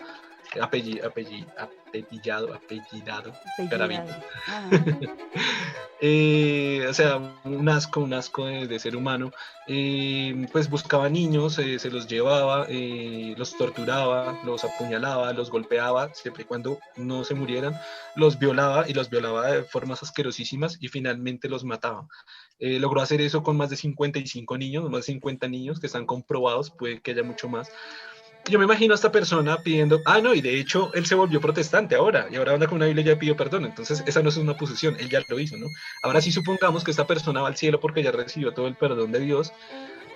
apellidado Garavito. Apellidado. Ajá. O sea, un asco de ser humano. Pues buscaba niños, se los llevaba, los torturaba, los apuñalaba, los golpeaba, siempre y cuando no se murieran, los violaba y los violaba de formas asquerosísimas y finalmente los mataba. Logró hacer eso con más de 55 niños, más de 50 niños que están comprobados, puede que haya mucho más. Yo me imagino a esta persona pidiendo, no, y de hecho él se volvió protestante ahora, y ahora anda con una Biblia y ya pidió perdón, entonces esa no es una posición, él ya lo hizo, ¿no? Ahora sí supongamos que esta persona va al cielo porque ya recibió todo el perdón de Dios,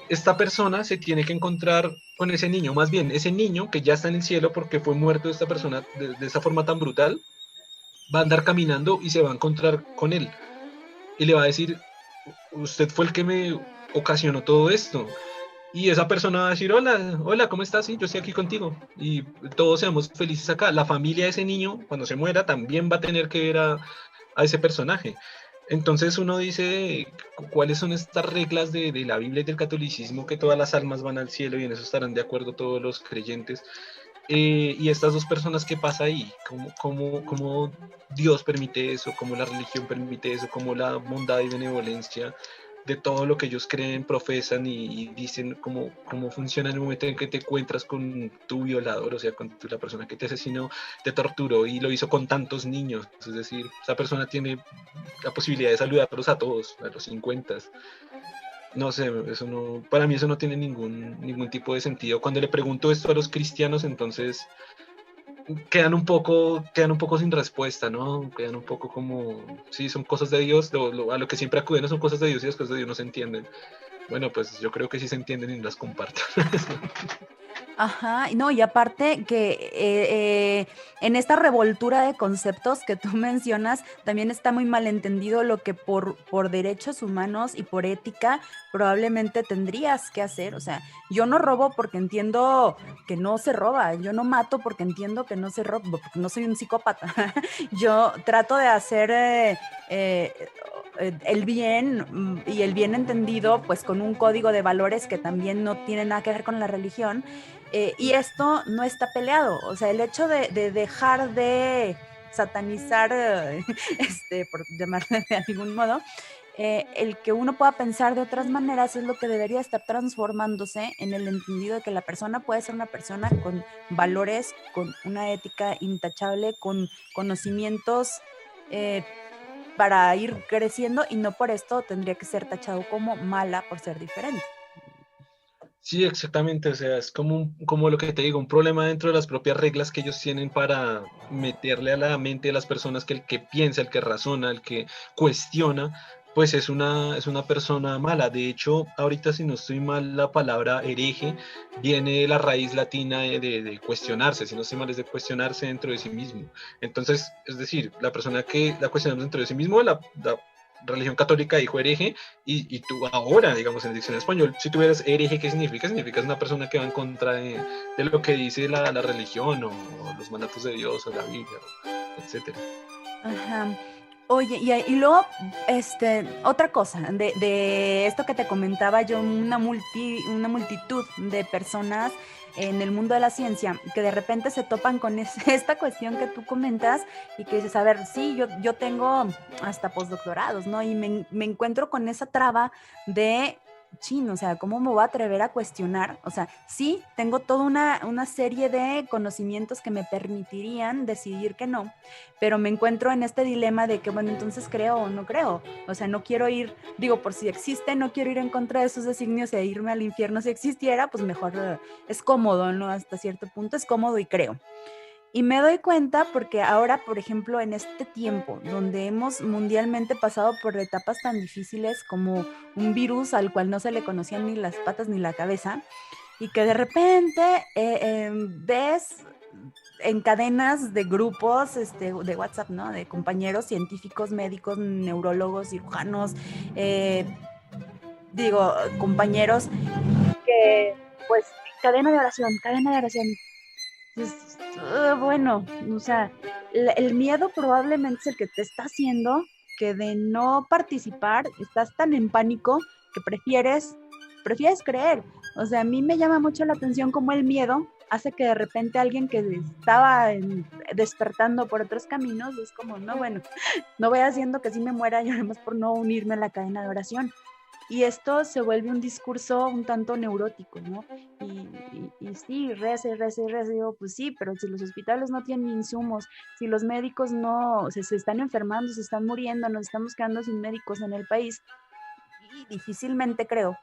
esta persona se tiene que encontrar con ese niño, más bien ese niño que ya está en el cielo porque fue muerto esta persona de esa forma tan brutal, va a andar caminando y se va a encontrar con él, y le va a decir, usted fue el que me ocasionó todo esto. Y esa persona va a decir, hola, hola, ¿cómo estás? Sí, yo estoy aquí contigo. Y todos seamos felices acá. La familia de ese niño, cuando se muera, también va a tener que ver a ese personaje. Entonces uno dice, ¿cuáles son estas reglas de la Biblia y del catolicismo que todas las almas van al cielo y en eso estarán de acuerdo todos los creyentes? Y estas dos personas, ¿qué pasa ahí? ¿Cómo Dios permite eso? ¿Cómo la religión permite eso? ¿Cómo la bondad y benevolencia de todo lo que ellos creen, profesan y dicen cómo funciona en el momento en que te encuentras con tu violador, o sea, con la persona que te asesinó, te torturó y lo hizo con tantos niños? Es decir, esa persona tiene la posibilidad de saludarlos a todos, a los 50. No sé, eso no, para mí eso no tiene ningún tipo de sentido. Cuando le pregunto esto a los cristianos, entonces quedan un poco sin respuesta, ¿no? Quedan un poco como, sí, son cosas de Dios, a lo que siempre acuden no son cosas de Dios y las cosas de Dios no se entienden. Bueno, pues yo creo que sí se entienden y las comparto. Ajá, no, y aparte que en esta revoltura de conceptos que tú mencionas, también está muy mal entendido lo que por derechos humanos y por ética probablemente tendrías que hacer. O sea, yo no robo porque entiendo que no se roba, yo no mato porque entiendo que no se roba, porque no soy un psicópata. Yo trato de hacer eh, el bien y el bien entendido, pues con un código de valores que también no tiene nada que ver con la religión. Y esto no está peleado. O sea, el hecho de dejar de satanizar, por llamarle de algún modo, el que uno pueda pensar de otras maneras es lo que debería estar transformándose en el entendido de que la persona puede ser una persona con valores, con una ética intachable, con conocimientos eh, para ir creciendo, y no por esto tendría que ser tachado como mala por ser diferente. Sí, exactamente, o sea, es como, como lo que te digo, un problema dentro de las propias reglas que ellos tienen para meterle a la mente de las personas que el que piensa, el que razona, el que cuestiona, pues es una persona mala. De hecho, ahorita si no estoy mal, la palabra hereje viene de la raíz latina de cuestionarse, si no estoy mal, es de cuestionarse dentro de sí mismo. Entonces, es decir, la persona que la cuestionamos dentro de sí mismo, la religión católica dijo hereje, y tú ahora, digamos, en el diccionario español, si tuvieras hereje, ¿qué significa? Significa es una persona que va en contra de lo que dice la religión o los mandatos de Dios o la Biblia, etcétera. Ajá. Oye, y luego, otra cosa, de esto que te comentaba yo, una multitud de personas en el mundo de la ciencia que de repente se topan con esta cuestión que tú comentas y que dices, a ver, sí, yo tengo hasta postdoctorados, ¿no? Y me encuentro con esa traba de, chin, o sea, ¿cómo me voy a atrever a cuestionar? O sea, sí, tengo toda una serie de conocimientos que me permitirían decidir que no, pero me encuentro en este dilema de que, bueno, entonces creo o no creo. O sea, no quiero ir, digo, por si existe, no quiero ir en contra de sus designios e irme al infierno si existiera, pues mejor es cómodo, ¿no? Hasta cierto punto es cómodo y creo. Y me doy cuenta porque ahora, por ejemplo, en este tiempo donde hemos mundialmente pasado por etapas tan difíciles como un virus al cual no se le conocían ni las patas ni la cabeza, y que de repente ves en cadenas de grupos de WhatsApp, ¿no? De compañeros científicos, médicos, neurólogos, cirujanos, eh, digo, compañeros que, pues, cadena de oración. Pues, bueno, o sea, el miedo probablemente es el que te está haciendo que de no participar estás tan en pánico que prefieres creer. O sea, a mí me llama mucho la atención cómo el miedo hace que de repente alguien que estaba despertando por otros caminos es como, no, bueno, no voy haciendo que sí me muera yo nada más por no unirme a la cadena de oración. Y esto se vuelve un discurso un tanto neurótico, ¿no? Y sí, rece, digo, pues sí, pero si los hospitales no tienen insumos, si los médicos no, se están enfermando, se están muriendo, nos estamos quedando sin médicos en el país, y difícilmente creo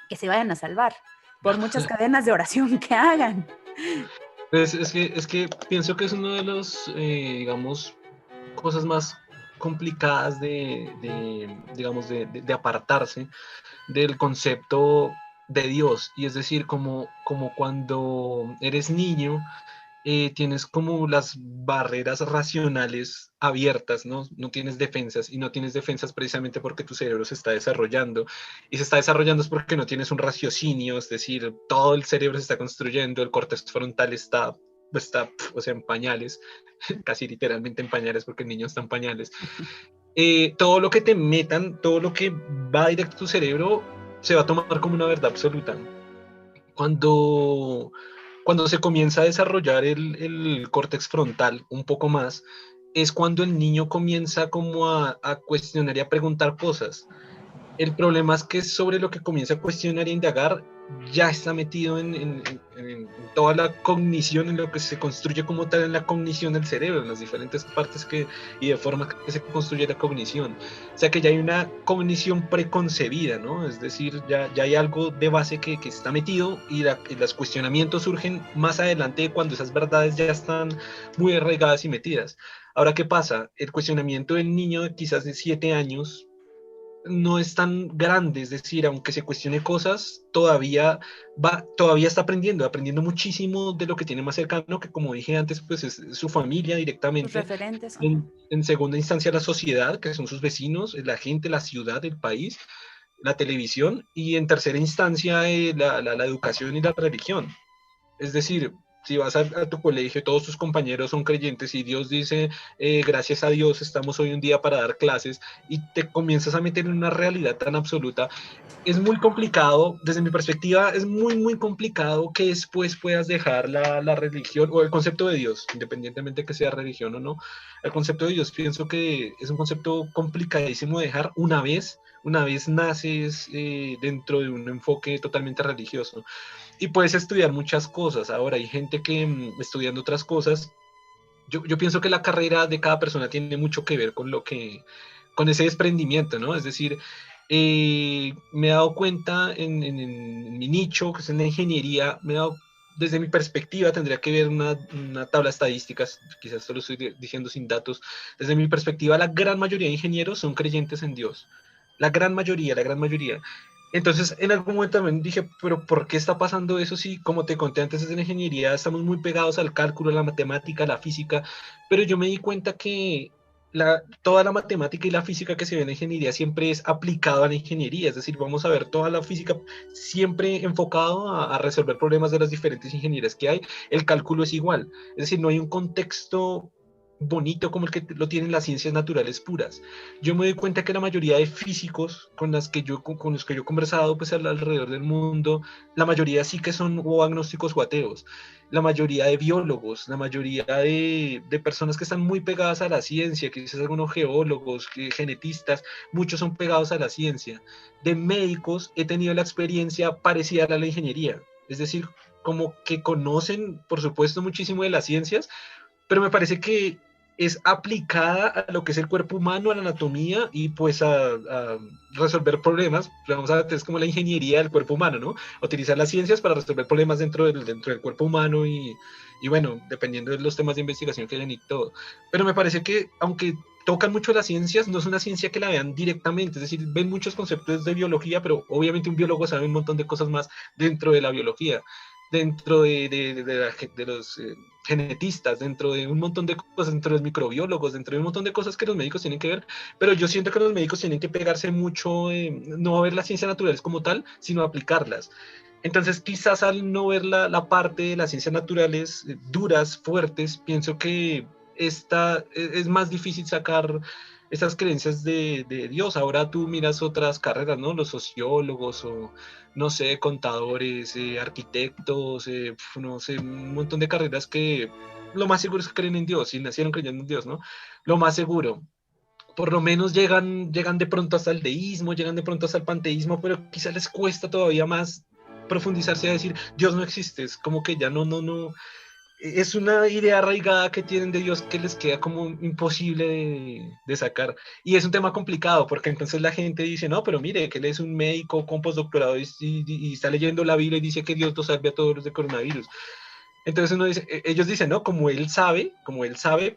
que se vayan a salvar por muchas cadenas de oración que hagan. Pues es que pienso que es uno de los, digamos, cosas más complicadas digamos, de apartarse del concepto de Dios. Y es decir, como cuando eres niño, tienes como las barreras racionales abiertas, ¿no? No tienes defensas, y no tienes defensas precisamente porque tu cerebro se está desarrollando, y se está desarrollando es porque no tienes un raciocinio, es decir, todo el cerebro se está construyendo, el córtex frontal está, o sea, en pañales, casi literalmente en pañales porque el niño está en pañales. Todo lo que te metan, todo lo que va directo a tu cerebro, se va a tomar como una verdad absoluta. Cuando, cuando se comienza a desarrollar el córtex frontal un poco más, es cuando el niño comienza como a cuestionar y a preguntar cosas. El problema es que sobre lo que comienza a cuestionar y indagar ya está metido en toda la cognición, en lo que se construye como tal en la cognición del cerebro, en las diferentes partes y de forma que se construye la cognición. O sea que ya hay una cognición preconcebida, ¿no? Es decir, ya hay algo de base que está metido, y los cuestionamientos surgen más adelante cuando esas verdades ya están muy arraigadas y metidas. Ahora, ¿qué pasa? El cuestionamiento del niño quizás de 7 años no es tan grande, es decir, aunque se cuestione cosas, todavía está aprendiendo muchísimo de lo que tiene más cercano, que como dije antes, pues es su familia Sus directamente, referentes. en segunda instancia la sociedad, que son sus vecinos, la gente, la ciudad, el país, la televisión, y en tercera instancia la educación y la religión. Es decir, Si vas a tu colegio, todos tus compañeros son creyentes y Dios dice, gracias a Dios estamos hoy un día para dar clases y te comienzas a meter en una realidad tan absoluta, es muy complicado, desde mi perspectiva, es muy, muy complicado que después puedas dejar la religión o el concepto de Dios, independientemente que sea religión o no. El concepto de Dios pienso que es un concepto complicadísimo de dejar una vez naces dentro de un enfoque totalmente religioso. Y puedes estudiar muchas cosas. Ahora hay gente que estudiando otras cosas, yo pienso que la carrera de cada persona tiene mucho que ver con lo que, con ese desprendimiento, ¿no? Es decir, me he dado cuenta en mi nicho, que es en la ingeniería, desde mi perspectiva, tendría que ver una tabla de estadísticas, quizás esto lo estoy diciendo sin datos, desde mi perspectiva, la gran mayoría de ingenieros son creyentes en Dios. La gran mayoría, la gran mayoría. Entonces, en algún momento también dije, pero ¿por qué está pasando eso si, como te conté antes, desde la ingeniería estamos muy pegados al cálculo, a la matemática, a la física? Pero yo me di cuenta que toda la matemática y la física que se ve en la ingeniería siempre es aplicado a la ingeniería, es decir, vamos a ver toda la física siempre enfocado a resolver problemas de las diferentes ingenierías que hay, el cálculo es igual, es decir, no hay un contexto bonito como el que lo tienen las ciencias naturales puras. Yo me doy cuenta que la mayoría de físicos con los que yo he conversado pues alrededor del mundo, la mayoría sí que son o agnósticos o ateos. La mayoría de biólogos, la mayoría de personas que están muy pegadas a la ciencia, quizás algunos geólogos, genetistas, muchos son pegados a la ciencia. De médicos he tenido la experiencia parecida a la ingeniería, es decir, como que conocen, por supuesto, muchísimo de las ciencias, pero me parece que es aplicada a lo que es el cuerpo humano, a la anatomía y pues a resolver problemas. Vamos a ver, es como la ingeniería del cuerpo humano, ¿no? Utilizar las ciencias para resolver problemas dentro del cuerpo humano y bueno, dependiendo de los temas de investigación que hayan y todo. Pero me parece que aunque tocan mucho las ciencias, no es una ciencia que la vean directamente, es decir, ven muchos conceptos de biología, pero obviamente un biólogo sabe un montón de cosas más dentro de la biología, dentro de los genetistas, dentro de un montón de cosas, dentro de los microbiólogos, dentro de un montón de cosas que los médicos tienen que ver, pero yo siento que los médicos tienen que pegarse mucho, no a ver las ciencias naturales como tal, sino a aplicarlas. Entonces, quizás al no ver la parte de las ciencias naturales duras, fuertes, pienso que es más difícil sacar estas creencias de Dios. Ahora tú miras otras carreras, ¿no? Los sociólogos o, no sé, contadores, arquitectos, no sé, un montón de carreras que lo más seguro es que creen en Dios, y nacieron creyendo en Dios, ¿no? Lo más seguro. Por lo menos llegan de pronto hasta el deísmo, llegan de pronto hasta el panteísmo, pero quizás les cuesta todavía más profundizarse a decir, Dios no existe, es como que ya no, es una idea arraigada que tienen de Dios que les queda como imposible de sacar. Y es un tema complicado, porque entonces la gente dice, no, pero mire, que él es un médico con postdoctorado y está leyendo la Biblia y dice que Dios nos salve a todos los de coronavirus. Entonces uno dice, ellos dicen, no, como él sabe,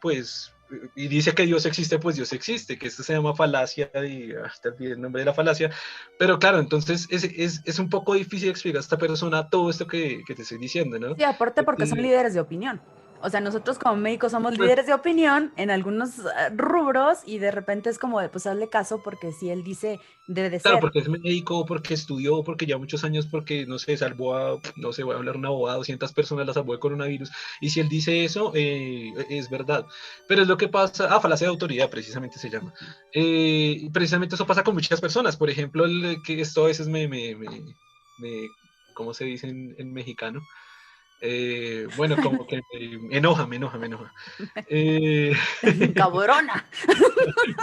pues, y dice que Dios existe, pues Dios existe, que esto se llama falacia, y hasta el nombre de la falacia, pero claro, entonces es un poco difícil explicar a esta persona todo esto que te estoy diciendo, ¿no? Sí, aparte porque son líderes de opinión. O sea, nosotros como médicos somos líderes de opinión en algunos rubros y de repente es como de, pues hazle caso porque si él dice, debe de Claro, ser. porque es médico, porque estudió, porque ya muchos años, porque, no sé, salvó a, no sé, voy a hablar una abogada, 200 personas la salvó de coronavirus. Y si él dice eso, es verdad. Pero es lo que pasa, falacia de autoridad, precisamente se llama. Precisamente eso pasa con muchas personas. Por ejemplo, que esto a veces ¿cómo se dice en mexicano? Bueno, como que me enoja. Eh, Cabrona.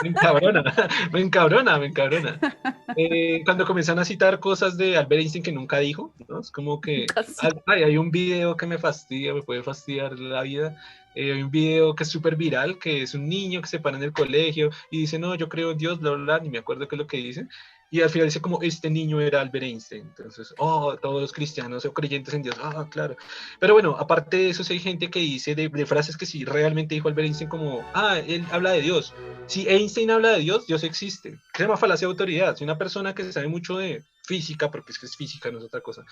me encabrona, me encabrona. Cuando comienzan a citar cosas de Albert Einstein que nunca dijo, ¿no? Es como que Casi. hay un video que me fastidia, me puede fastidiar la vida. Hay un video que es súper viral, que es un niño que se para en el colegio y dice, no, yo creo en Dios, bla, bla, bla, ni me acuerdo qué es lo que dice. Y al final dice como, este niño era Albert Einstein. Entonces, todos los cristianos o creyentes en Dios, claro. Pero bueno, aparte de eso, sí hay gente que dice de frases que sí realmente dijo Albert Einstein como, él habla de Dios. Si Einstein habla de Dios, Dios existe. Se llama falacia de autoridad. Si una persona que sabe mucho de física, porque es que es física, no es otra cosa,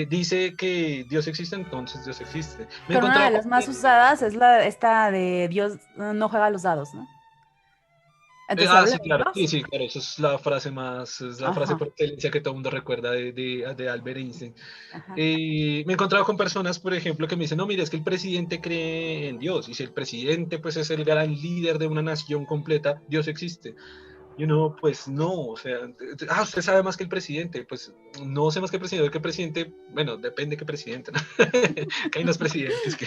dice que Dios existe, entonces Dios existe. Me he Pero una de encontrado las con más usadas es esta de Dios no juega a los dados, ¿no? Entonces habla Sí, de claro, sí, Dios. sí, claro, esa es la frase más, es la frase Ajá, por excelencia que todo el mundo recuerda de Albert Einstein. ajá. Me he encontrado con personas, por ejemplo, que me dicen, no, mira, es que el presidente cree en Dios, y si el presidente pues es el gran líder de una nación completa, Dios existe. Y uno, pues no, o sea, usted sabe más que el presidente, pues no sé más que el presidente, que el presidente, bueno, depende qué presidente, ¿no? Que hay unos presidentes que...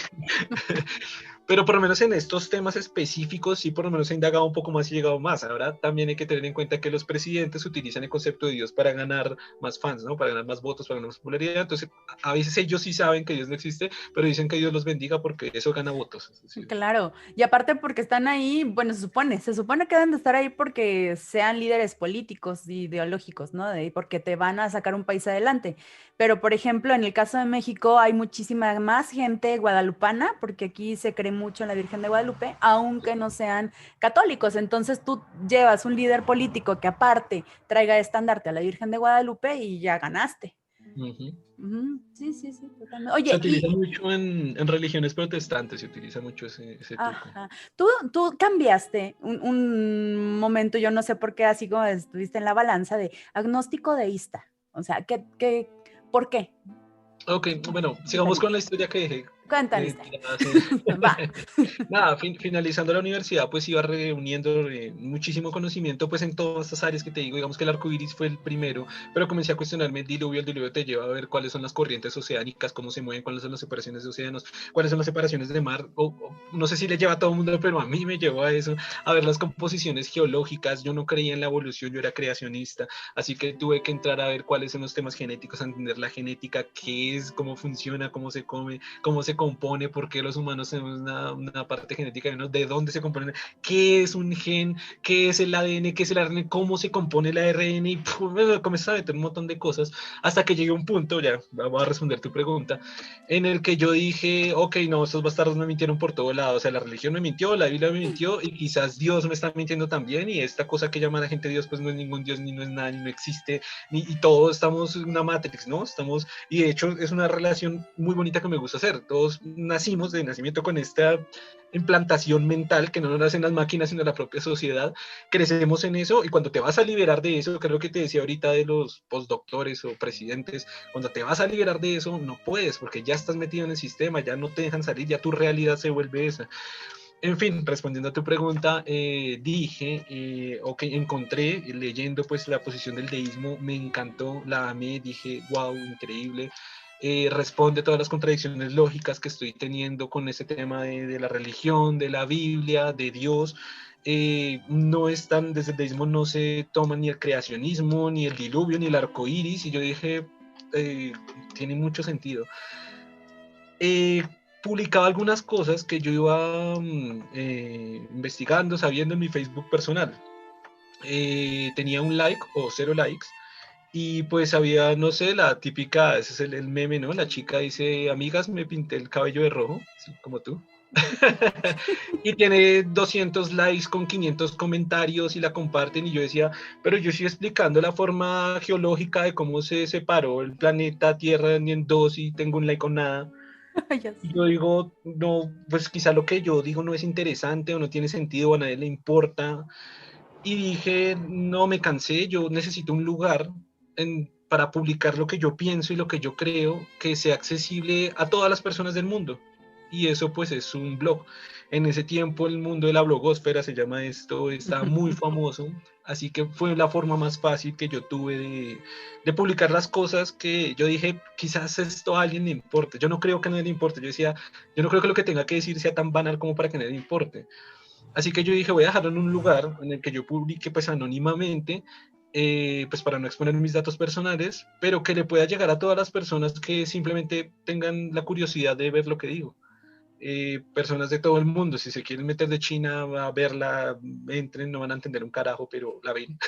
Pero por lo menos en estos temas específicos, sí, por lo menos he indagado un poco más y llegado más. Ahora también hay que tener en cuenta que los presidentes utilizan el concepto de Dios para ganar más fans, ¿no? Para ganar más votos, para ganar más popularidad. Entonces, a veces ellos sí saben que Dios no existe, pero dicen que Dios los bendiga porque eso gana votos. Es decir, Claro, y aparte porque están ahí, bueno, se supone que deben de estar ahí porque sean líderes políticos, ideológicos, ¿no? Porque te van a sacar un país adelante. Pero, por ejemplo, en el caso de México hay muchísima más gente guadalupana, porque aquí se cree mucho en la Virgen de Guadalupe, aunque no sean católicos. Entonces tú llevas un líder político que aparte traiga estandarte a la Virgen de Guadalupe y ya ganaste. ujú. Ujú, sí, sí, sí, totalmente. Se Oye, utiliza mucho en religiones protestantes, se utiliza mucho ese truco. ajá. Tú cambiaste un momento, yo no sé por qué, así como estuviste en la balanza de agnóstico deísta. O sea, ¿por qué? Ok, bueno, sigamos Cuéntame, con la historia que dejé. cuéntame la historia. Ya hace Va. nada, finalizando la universidad, pues iba reuniendo muchísimo conocimiento, pues en todas estas áreas que te digo, digamos que el arco iris fue el primero, pero comencé a cuestionarme el diluvio te lleva a ver cuáles son las corrientes oceánicas, cómo se mueven, cuáles son las separaciones de océanos, cuáles son las separaciones de mar, no sé si le lleva a todo el mundo, pero a mí me llevó a eso, a ver las composiciones geológicas. Yo no creía en la evolución, yo era creacionista, así que tuve que entrar a ver cuáles son los temas genéticos, a entender la genética, qué es, cómo funciona, cómo se come, cómo se compone, por qué los humanos tenemos una parte genética, ¿no? De dónde se compone, qué es un gen, qué es el ADN, qué es el ARN, cómo se compone el ARN, y comencé a meter un montón de cosas, hasta que llegué a un punto, ya voy a responder tu pregunta, en el que yo dije, ok, no, estos bastardos me mintieron por todo lado, o sea, la religión me mintió, la Biblia me mintió, y quizás Dios me está mintiendo también, y esta cosa que llama a la gente Dios, pues no es ningún Dios, ni no es nada, ni no existe, y todos estamos en una Matrix, ¿no? Estamos, y de hecho es una relación muy bonita que me gusta hacer, todos nacimos de nacimiento con esta implantación mental que no nos hacen las máquinas, sino la propia sociedad, crecemos en eso, y cuando te vas a liberar de eso, creo que te decía ahorita de los postdoctores o presidentes, cuando te vas a liberar de eso, no puedes, porque ya estás metido en el sistema, ya no te dejan salir, ya tu realidad se vuelve esa. En fin, respondiendo a tu pregunta, dije, ok, encontré, leyendo pues la posición del deísmo, me encantó, la amé, dije, wow, increíble. Responde a todas las contradicciones lógicas que estoy teniendo con ese tema de la religión, de la Biblia, de Dios. No están, desde el deísmo no se toma ni el creacionismo, ni el diluvio, ni el arco iris, y yo dije, tiene mucho sentido. Publicaba algunas cosas que yo iba investigando, sabiendo en mi Facebook personal. Tenía un like o 0 likes, y pues había, no sé, la típica, ese es el meme, ¿no? La chica dice, amigas, me pinté el cabello de rojo, así como tú. Y tiene 200 likes con 500 comentarios y la comparten, y yo decía, pero yo estoy explicando la forma geológica de cómo se separó el planeta Tierra ni en dos, y tengo un like con nada. Ya Y sé. yo digo, no, pues quizá lo que yo digo no es interesante o no tiene sentido o a nadie le importa. Y dije, no, me cansé, yo necesito un lugar para publicar lo que yo pienso y lo que yo creo, que sea accesible a todas las personas del mundo. Y eso pues es un blog. En ese tiempo el mundo de la blogosfera se llama esto, está muy famoso, así que fue la forma más fácil que yo tuve de publicar las cosas que yo dije, quizás esto a alguien le importe. Yo no creo que a nadie le importe, yo decía, yo no creo que lo que tenga que decir sea tan banal como para que a nadie le importe. Así que yo dije, voy a dejarlo en un lugar en el que yo publique pues anónimamente, pues para no exponer mis datos personales, pero que le pueda llegar a todas las personas que simplemente tengan la curiosidad de ver lo que digo. Personas de todo el mundo, si se quieren meter de China a verla, entren, no van a entender un carajo, pero la ven.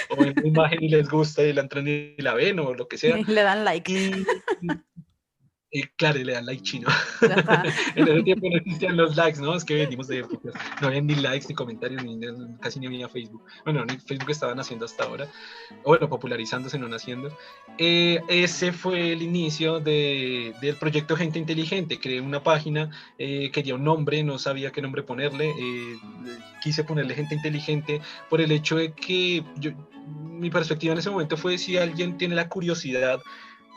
O ven la imagen y les gusta y la entran y la ven, o lo que sea. Le dan like. Y Claro, y le dan like chino. Ajá. En ese tiempo no existían los likes, ¿no? Es que venimos de épocas. No había ni likes, ni comentarios, casi ni había Facebook. Bueno, ni Facebook estaba naciendo hasta ahora. O bueno, popularizándose, no naciendo. Ese fue el inicio del proyecto Gente Inteligente. Creé una página, quería un nombre, no sabía qué nombre ponerle. Quise ponerle Gente Inteligente por el hecho de que mi perspectiva en ese momento fue si alguien tiene la curiosidad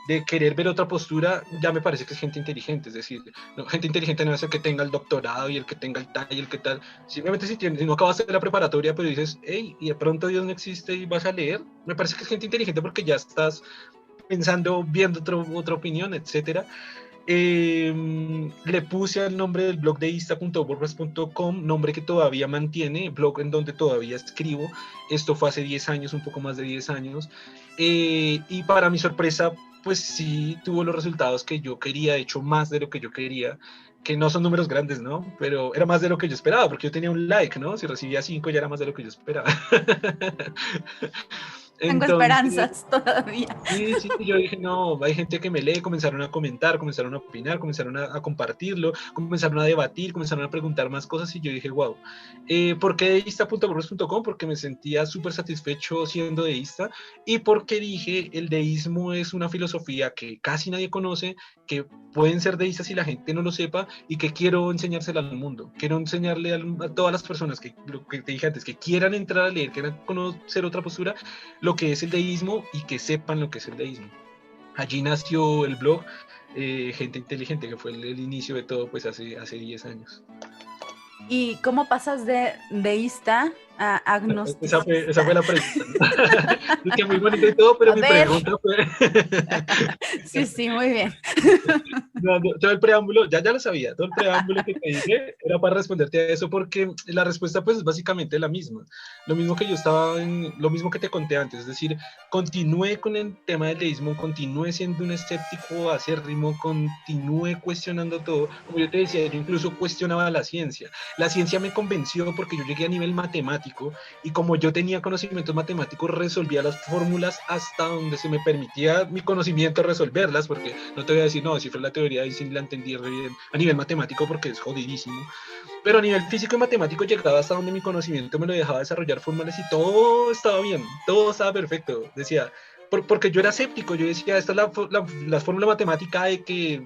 de querer ver otra postura, ya me parece que es gente inteligente, es decir, no, gente inteligente no es el que tenga el doctorado y el que tenga el tal y el que tal, simplemente si no acabaste de la preparatoria, pero dices, hey, y de pronto Dios no existe y vas a leer, me parece que es gente inteligente porque ya estás pensando, viendo otra opinión, etcétera. Le puse al nombre del blog de ista.wordpress.com, nombre que todavía mantiene, blog en donde todavía escribo. Esto fue hace 10 años, un poco más de 10 años. Y para mi sorpresa, pues sí tuvo los resultados que yo quería, de hecho más de lo que yo quería, que no son números grandes, ¿no? Pero era más de lo que yo esperaba, porque yo tenía un like, ¿no? Si recibía 5 ya era más de lo que yo esperaba. Tengo Entonces, esperanzas todavía. sí, sí, yo dije, no, hay gente que me lee, comenzaron a comentar, comenzaron a opinar, comenzaron a compartirlo, comenzaron a debatir, comenzaron a preguntar más cosas y yo dije, wow, ¿por qué deísta.wordpress.com? Porque me sentía súper satisfecho siendo deísta y porque dije, el deísmo es una filosofía que casi nadie conoce, que pueden ser deístas y la gente no lo sepa y que quiero enseñársela al mundo, quiero enseñarle a todas las personas que, lo que te dije antes, que quieran entrar a leer, quieran conocer otra postura, lo que es el deísmo y que sepan lo que es el deísmo. Allí nació el blog Gente Inteligente, que fue el inicio de todo pues hace 10 años. ¿Y cómo pasas de deísta a Esa agnosticista? fue la pregunta, ¿no? Es que muy bonito y todo, pero A mi ver. pregunta fue... Sí, sí, muy bien. No, todo el preámbulo, ya lo sabía, todo el preámbulo que te dije era para responderte a eso porque la respuesta pues es básicamente la misma. Lo mismo que yo estaba lo mismo que te conté antes, es decir, continué con el tema del deísmo, continué siendo un escéptico acérrimo, continué cuestionando todo. Como yo te decía, yo incluso cuestionaba la ciencia. La ciencia me convenció porque yo llegué a nivel matemático y como yo tenía conocimientos matemáticos, resolvía las fórmulas hasta donde se me permitía mi conocimiento resolverlas, porque no te voy a decir, no, si fue la teoría y si la entendí bien a nivel matemático porque es jodidísimo, pero a nivel físico y matemático llegaba hasta donde mi conocimiento me lo dejaba desarrollar fórmulas y todo estaba bien, todo estaba perfecto, decía, porque yo era escéptico, yo decía, esta es la fórmula matemática de que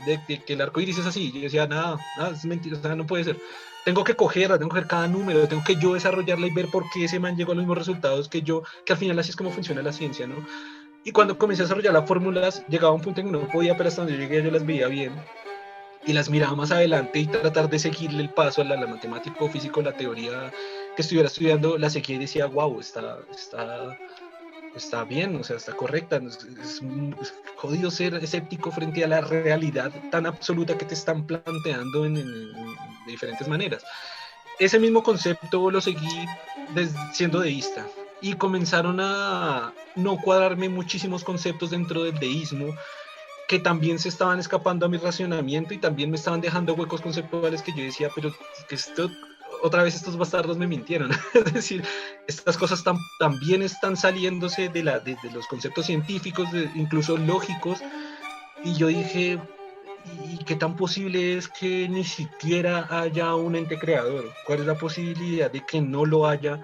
el arco iris es así, yo decía, nada, es mentira, o sea, no puede ser. Tengo que cogerla, tengo que coger cada número, tengo que yo desarrollarla y ver por qué ese man llegó a los mismos resultados que yo, que al final así es como funciona la ciencia, ¿no? Y cuando comencé a desarrollar las fórmulas, llegaba un punto en que no podía, pero hasta donde yo llegué yo las veía bien y las miraba más adelante y tratar de seguirle el paso a la matemático, físico, la teoría que estuviera estudiando, la seguía y decía, wow, está bien, o sea, está correcta. Es jodido ser escéptico frente a la realidad tan absoluta que te están planteando de diferentes maneras. Ese mismo concepto lo seguí siendo deísta y comenzaron a no cuadrarme muchísimos conceptos dentro del deísmo que también se estaban escapando a mi racionamiento y también me estaban dejando huecos conceptuales que yo decía, pero que esto, otra vez estos bastardos me mintieron. Es decir, estas cosas también están saliéndose de los conceptos científicos, incluso lógicos, y yo dije, ¿y qué tan posible es que ni siquiera haya un ente creador? ¿Cuál es la posibilidad de que no lo haya?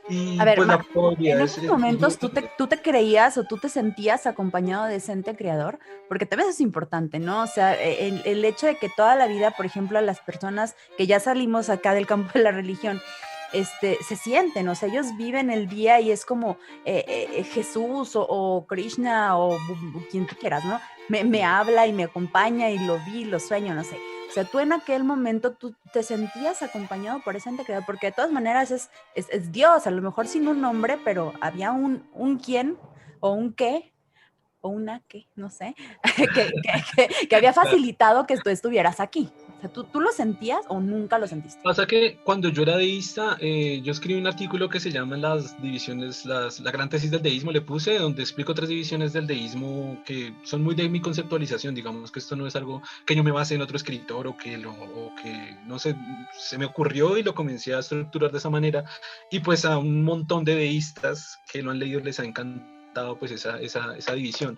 A Y ver, pues la en probabilidad esos es muy momentos grande. tú te creías o tú te sentías acompañado de ese ente creador, porque también es importante, ¿no? O sea, el hecho de que toda la vida, por ejemplo, a las personas que ya salimos acá del campo de la religión, se sienten, o sea, ellos viven el día y es como Jesús o Krishna o quien tú quieras, ¿no? Me habla y me acompaña y lo vi, lo sueño, no sé. O sea, tú en aquel momento tú te sentías acompañado por ese ente creador, porque de todas maneras es Dios, a lo mejor sin un nombre, pero había un quién o un qué o una qué, no sé, que había facilitado que tú estuvieras aquí. O sea, ¿tú lo sentías o nunca lo sentiste? Pasa que cuando yo era deísta, yo escribí un artículo que se llama las divisiones, la gran tesis del deísmo, le puse, donde explico 3 divisiones del deísmo que son muy de mi conceptualización, digamos que esto no es algo que yo me base en otro escritor o que no sé, se me ocurrió y lo comencé a estructurar de esa manera, y pues a un montón de deístas que lo han leído les ha encantado pues esa división.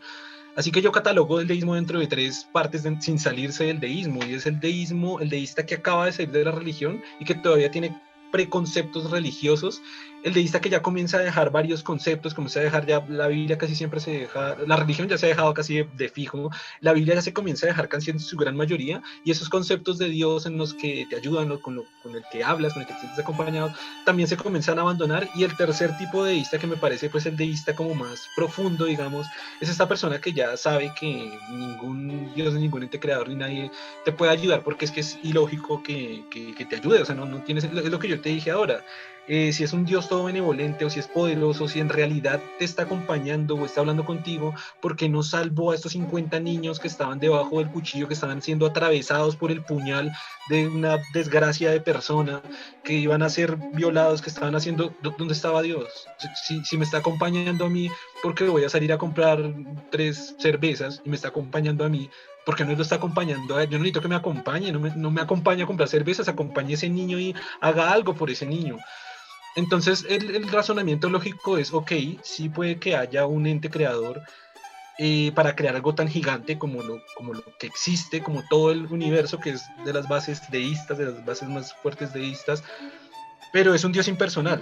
Así que yo catalogo el deísmo dentro de tres partes sin salirse del deísmo, y es el deísmo, el deísta que acaba de salir de la religión y que todavía tiene preconceptos religiosos, el deísta que ya comienza a dejar varios conceptos, comienza a dejar ya la Biblia casi siempre se deja, la religión ya se ha dejado casi de fijo, la Biblia ya se comienza a dejar casi en su gran mayoría, y esos conceptos de Dios en los que te ayudan, con el que hablas, con el que te sientes acompañado, también se comienzan a abandonar. Y el tercer tipo de deísta, que me parece pues el deísta como más profundo, digamos, es esta persona que ya sabe que ningún Dios, ningún ente creador, ni nadie te puede ayudar, porque es que es ilógico que te ayude, o sea, no tienes, es lo que yo te dije ahora, si es un Dios todo benevolente, o si es poderoso, si en realidad te está acompañando o está hablando contigo, porque no salvó a estos 50 niños que estaban debajo del cuchillo, que estaban siendo atravesados por el puñal de una desgracia de persona, que iban a ser violados, que estaban haciendo, ¿dónde estaba Dios? Si me está acompañando a mí, porque voy a salir a comprar 3 cervezas y me está acompañando a mí, porque no lo está acompañando a él. Yo no necesito que me acompañe, no me acompañe a comprar cervezas, acompañe a ese niño y haga algo por ese niño. Entonces el razonamiento lógico es, ok, sí puede que haya un ente creador para crear algo tan gigante como lo que existe, como todo el universo, que es de las bases deístas, de las bases más fuertes deístas, pero es un Dios impersonal,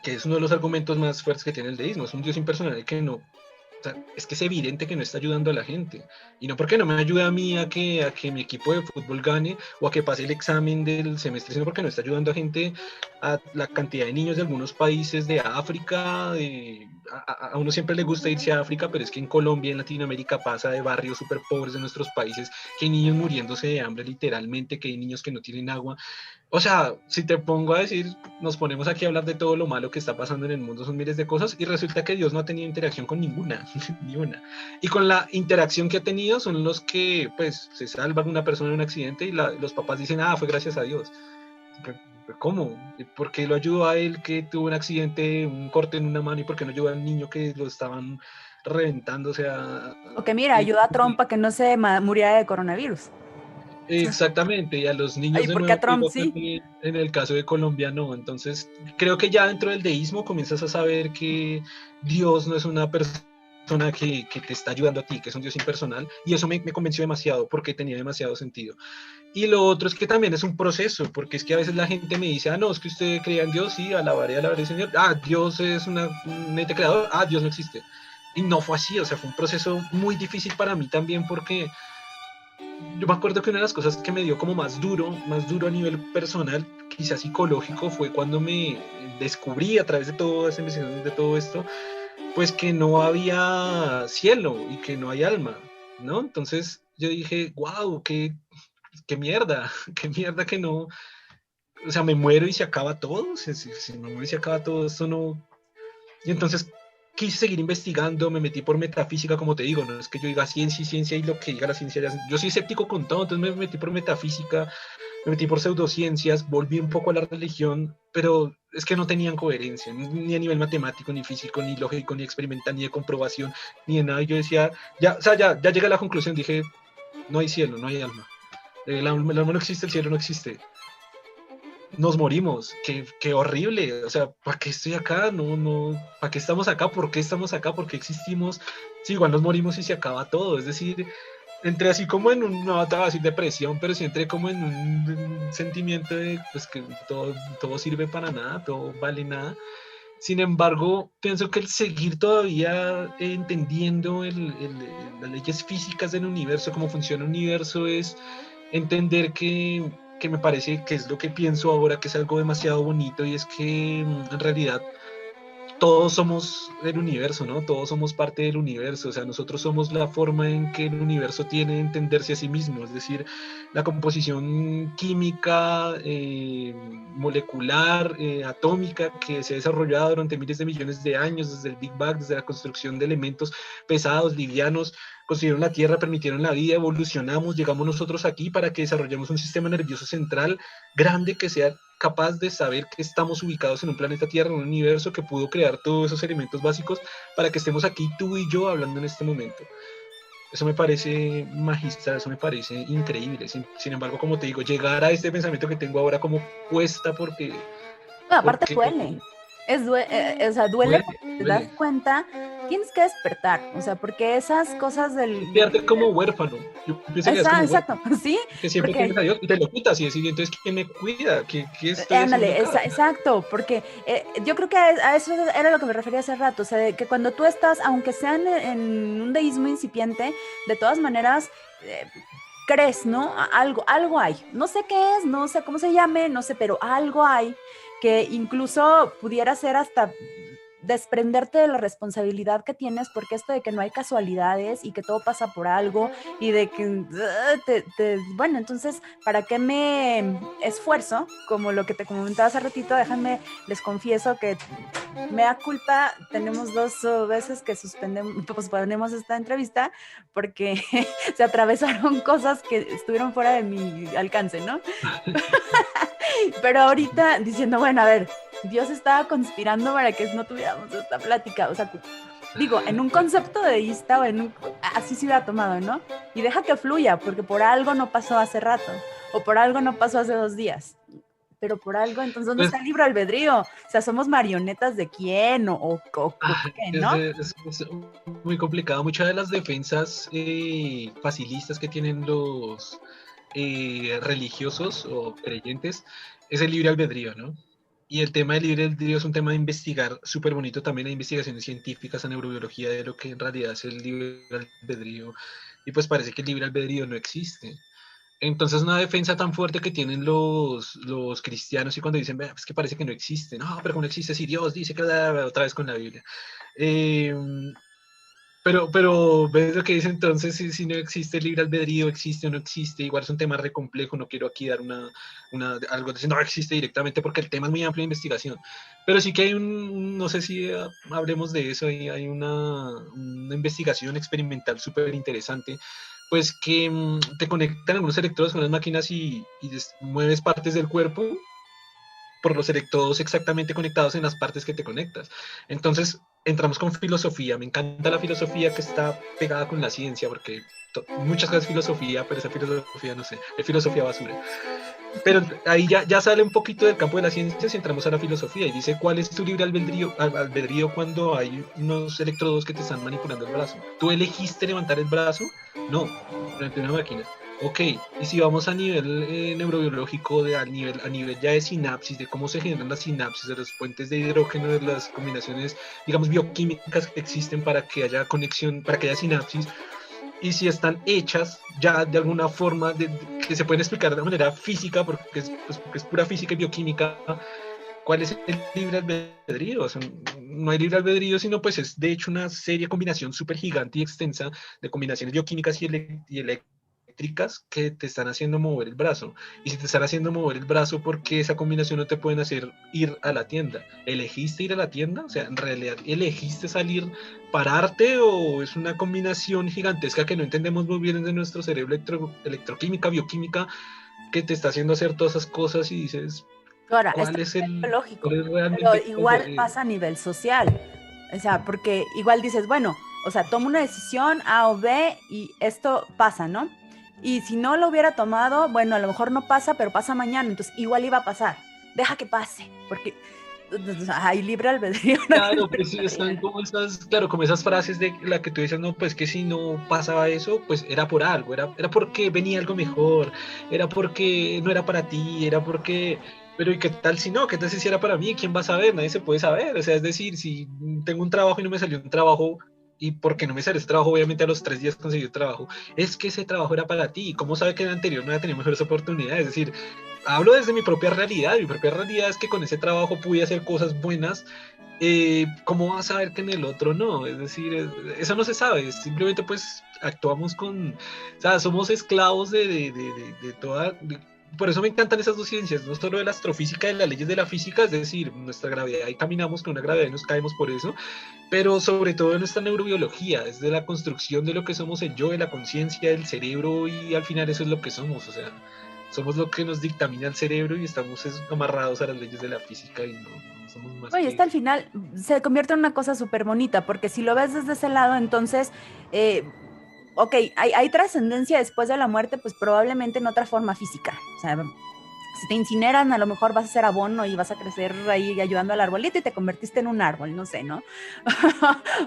que es uno de los argumentos más fuertes que tiene el deísmo. Es un Dios impersonal que no, o sea, es que es evidente que no está ayudando a la gente. Y no porque no me ayude a mí a que mi equipo de fútbol gane o a que pase el examen del semestre, sino porque no está ayudando a gente, a la cantidad de niños de algunos países de África. A uno siempre le gusta irse a África, pero es que en Colombia, en Latinoamérica, pasa de barrios súper pobres de nuestros países, que hay niños muriéndose de hambre literalmente, que hay niños que no tienen agua. O sea, si te pongo a decir, nos ponemos aquí a hablar de todo lo malo que está pasando en el mundo, son miles de cosas, y resulta que Dios no ha tenido interacción con ninguna, ni una. Y con la interacción que ha tenido son los que, pues, se salvan una persona en un accidente y los papás dicen, ah, fue gracias a Dios. ¿Cómo? ¿Por qué lo ayudó a él que tuvo un accidente, un corte en una mano, y por qué no ayudó al niño que lo estaban reventando? O sea... O que mira, ayuda a Trump a que no se muriera de coronavirus. Exactamente, y a los niños Ay, de ¿por qué nuevo, a Trump sí? en el caso de Colombia no. Entonces, creo que ya dentro del deísmo comienzas a saber que Dios no es una persona que te está ayudando a ti, que es un Dios impersonal, y eso me convenció demasiado, porque tenía demasiado sentido. Y lo otro es que también es un proceso, porque es que a veces la gente me dice, ah, no, es que usted cree en Dios, sí, alabaré al Señor, ah, Dios es un ente creador, ah, Dios no existe. Y no fue así, o sea, fue un proceso muy difícil para mí también, porque yo me acuerdo que una de las cosas que me dio como más duro a nivel personal, quizás psicológico, fue cuando me descubrí a través de toda esa investigación, de todo esto, pues que no había cielo y que no hay alma, ¿no? Entonces yo dije, wow, qué mierda, qué mierda que no, o sea, me muero y se acaba todo, si me muero y se acaba todo, esto no... Y entonces quise seguir investigando, me metí por metafísica, como te digo, no es que yo diga ciencia y lo que diga la ciencia, yo soy escéptico con todo, entonces me metí por metafísica, me metí por pseudociencias, volví un poco a la religión, pero es que no tenían coherencia, ni a nivel matemático, ni físico, ni lógico, ni experimental, ni de comprobación, ni de nada. Y yo decía, ya, o sea, ya llegué a la conclusión, dije, no hay cielo, no hay alma. El alma no existe, el cielo no existe. Nos morimos, qué horrible, o sea, ¿para qué estoy acá? ¿Para qué estamos acá? ¿Por qué estamos acá? ¿Por qué existimos? Sí, igual nos morimos y se acaba todo, es decir, entré así como en una batalla así depresión, pero sí entré como en un sentimiento de pues que todo sirve para nada, todo vale nada. Sin embargo, pienso que el seguir todavía entendiendo las leyes físicas del universo, cómo funciona el universo, es entender que me parece que es lo que pienso ahora, que es algo demasiado bonito, y es que en realidad todos somos el universo, ¿no? Todos somos parte del universo, o sea, nosotros somos la forma en que el universo tiene de entenderse a sí mismo, es decir, la composición química, molecular, atómica, que se ha desarrollado durante miles de millones de años, desde el Big Bang, desde la construcción de elementos pesados, livianos, construyeron la Tierra, permitieron la vida, evolucionamos, llegamos nosotros aquí para que desarrollemos un sistema nervioso central grande que sea capaz de saber que estamos ubicados en un planeta Tierra, en un universo que pudo crear todos esos elementos básicos para que estemos aquí tú y yo hablando en este momento. Eso me parece magistral, eso me parece increíble. Sin embargo, como te digo, llegar a este pensamiento que tengo ahora como cuesta porque... No, aparte duele. O sea, duele porque te das cuenta tienes que despertar, o sea, porque esas cosas Quedarte como huérfano. Yo pienso que es como Exacto, sí, que siempre porque tienes a Dios y te lo quitas y decir, entonces, ¿quién me cuida? ¿Qué estoy haciendo ándale, acá? exacto, porque yo creo que a eso era lo que me refería hace rato, o sea, de que cuando tú estás, aunque sea en un deísmo incipiente, de todas maneras, eh, crees, ¿no? Algo hay, no sé qué es, no sé cómo se llame, no sé, pero algo hay que incluso pudiera ser hasta desprenderte de la responsabilidad que tienes, porque esto de que no hay casualidades y que todo pasa por algo y de que, bueno, entonces, ¿para qué me esfuerzo? Como lo que te comentaba hace ratito, déjenme, les confieso que me da culpa, tenemos 2 veces que posponemos esta entrevista porque se atravesaron cosas que estuvieron fuera de mi alcance, ¿no? Pero ahorita diciendo, bueno, a ver, Dios estaba conspirando para que no tuviéramos esta plática. O sea, digo, en un concepto deísta o así se hubiera tomado, ¿no? Y deja que fluya, porque por algo no pasó hace rato, o por algo no pasó hace 2 días. Pero por algo, entonces, ¿dónde Pues, está el libre albedrío? O sea, ¿somos marionetas de quién qué, no? es muy complicado. Muchas de las defensas facilistas que tienen los religiosos o creyentes es el libre albedrío, ¿no? Y el tema del libre albedrío es un tema de investigar súper bonito. También hay investigaciones científicas en neurobiología de lo que en realidad es el libre albedrío. Y pues parece que el libre albedrío no existe. Entonces, una defensa tan fuerte que tienen los cristianos y cuando dicen, es que parece que no existe, no, pero no existe si Dios dice que otra vez con la Biblia. Eh, pero ves lo que dice entonces, si no existe el libre albedrío, existe o no existe, igual es un tema re complejo, no quiero aquí dar algo de no existe directamente porque el tema es muy amplio de investigación, pero sí que hay no sé si hablemos de eso, hay una investigación experimental súper interesante, pues que te conectan algunos electrodos con las máquinas y mueves partes del cuerpo por los electrodos exactamente conectados en las partes que te conectas. Entonces, entramos con filosofía. Me encanta la filosofía que está pegada con la ciencia, porque muchas cosas filosofía, pero esa filosofía, no sé, es filosofía basura. Pero ahí ya sale un poquito del campo de la ciencia si entramos a la filosofía y dice cuál es tu libre albedrío cuando hay unos electrodos que te están manipulando el brazo. ¿Tú elegiste levantar el brazo? No, frente a una máquina. Ok, y si vamos a nivel neurobiológico, a nivel ya de sinapsis, de cómo se generan las sinapsis, de los puentes de hidrógeno, de las combinaciones, digamos, bioquímicas que existen para que haya conexión, para que haya sinapsis, y si están hechas ya de alguna forma que se pueden explicar de manera física, porque es pura física y bioquímica, ¿cuál es el libre albedrío? O sea, no hay libre albedrío, sino pues es de hecho una serie de combinación súper gigante y extensa de combinaciones bioquímicas y eléctricas que te están haciendo mover el brazo. Y si te están haciendo mover el brazo, ¿por qué esa combinación no te pueden hacer ir a la tienda? ¿Elegiste ir a la tienda? O sea, ¿en realidad elegiste salir, pararte o es una combinación gigantesca que no entendemos muy bien de nuestro cerebro electroquímica, bioquímica, que te está haciendo hacer todas esas cosas y dices, Ahora, ¿cuál es lógico, cuál es pero realmente igual pasa a nivel social. O sea, porque igual dices, bueno, o sea, tomo una decisión A o B y esto pasa, ¿no? Y si no lo hubiera tomado, bueno, a lo mejor no pasa, pero pasa mañana, entonces igual iba a pasar. Deja que pase, porque hay libre albedrío. Claro, pues sí, están como claro, como esas frases de la que tú dices, no, pues que si no pasaba eso, pues era por algo, era porque venía algo mejor, era porque no era para ti, era porque, pero ¿y qué tal si no? ¿Qué tal si era para mí? ¿Quién va a saber? Nadie se puede saber, o sea, es decir, si tengo un trabajo y no me salió un trabajo, y porque no me salió ese trabajo, obviamente a los 3 días conseguí el trabajo, es que ese trabajo era para ti, ¿cómo sabe que el anterior no había tenido mejores oportunidades? Es decir, hablo desde mi propia realidad es que con ese trabajo pude hacer cosas buenas, ¿cómo vas a saber que en el otro no? Es decir, eso no se sabe, simplemente pues actuamos o sea, somos esclavos de toda... por eso me encantan esas dos ciencias, no solo de la astrofísica, de las leyes de la física, es decir, nuestra gravedad y caminamos con una gravedad y nos caemos por eso, pero sobre todo de nuestra neurobiología, es de la construcción de lo que somos el yo, de la conciencia, del cerebro y al final eso es lo que somos, o sea, somos lo que nos dictamina el cerebro y estamos amarrados a las leyes de la física y no somos más Oye, que está al eso. final se convierte en una cosa súper bonita, porque si lo ves desde ese lado, entonces, eh, ok, hay trascendencia después de la muerte, pues probablemente en otra forma física. O sea, Si te incineran, a lo mejor vas a ser abono y vas a crecer ahí ayudando al arbolito y te convertiste en un árbol, no sé, ¿no?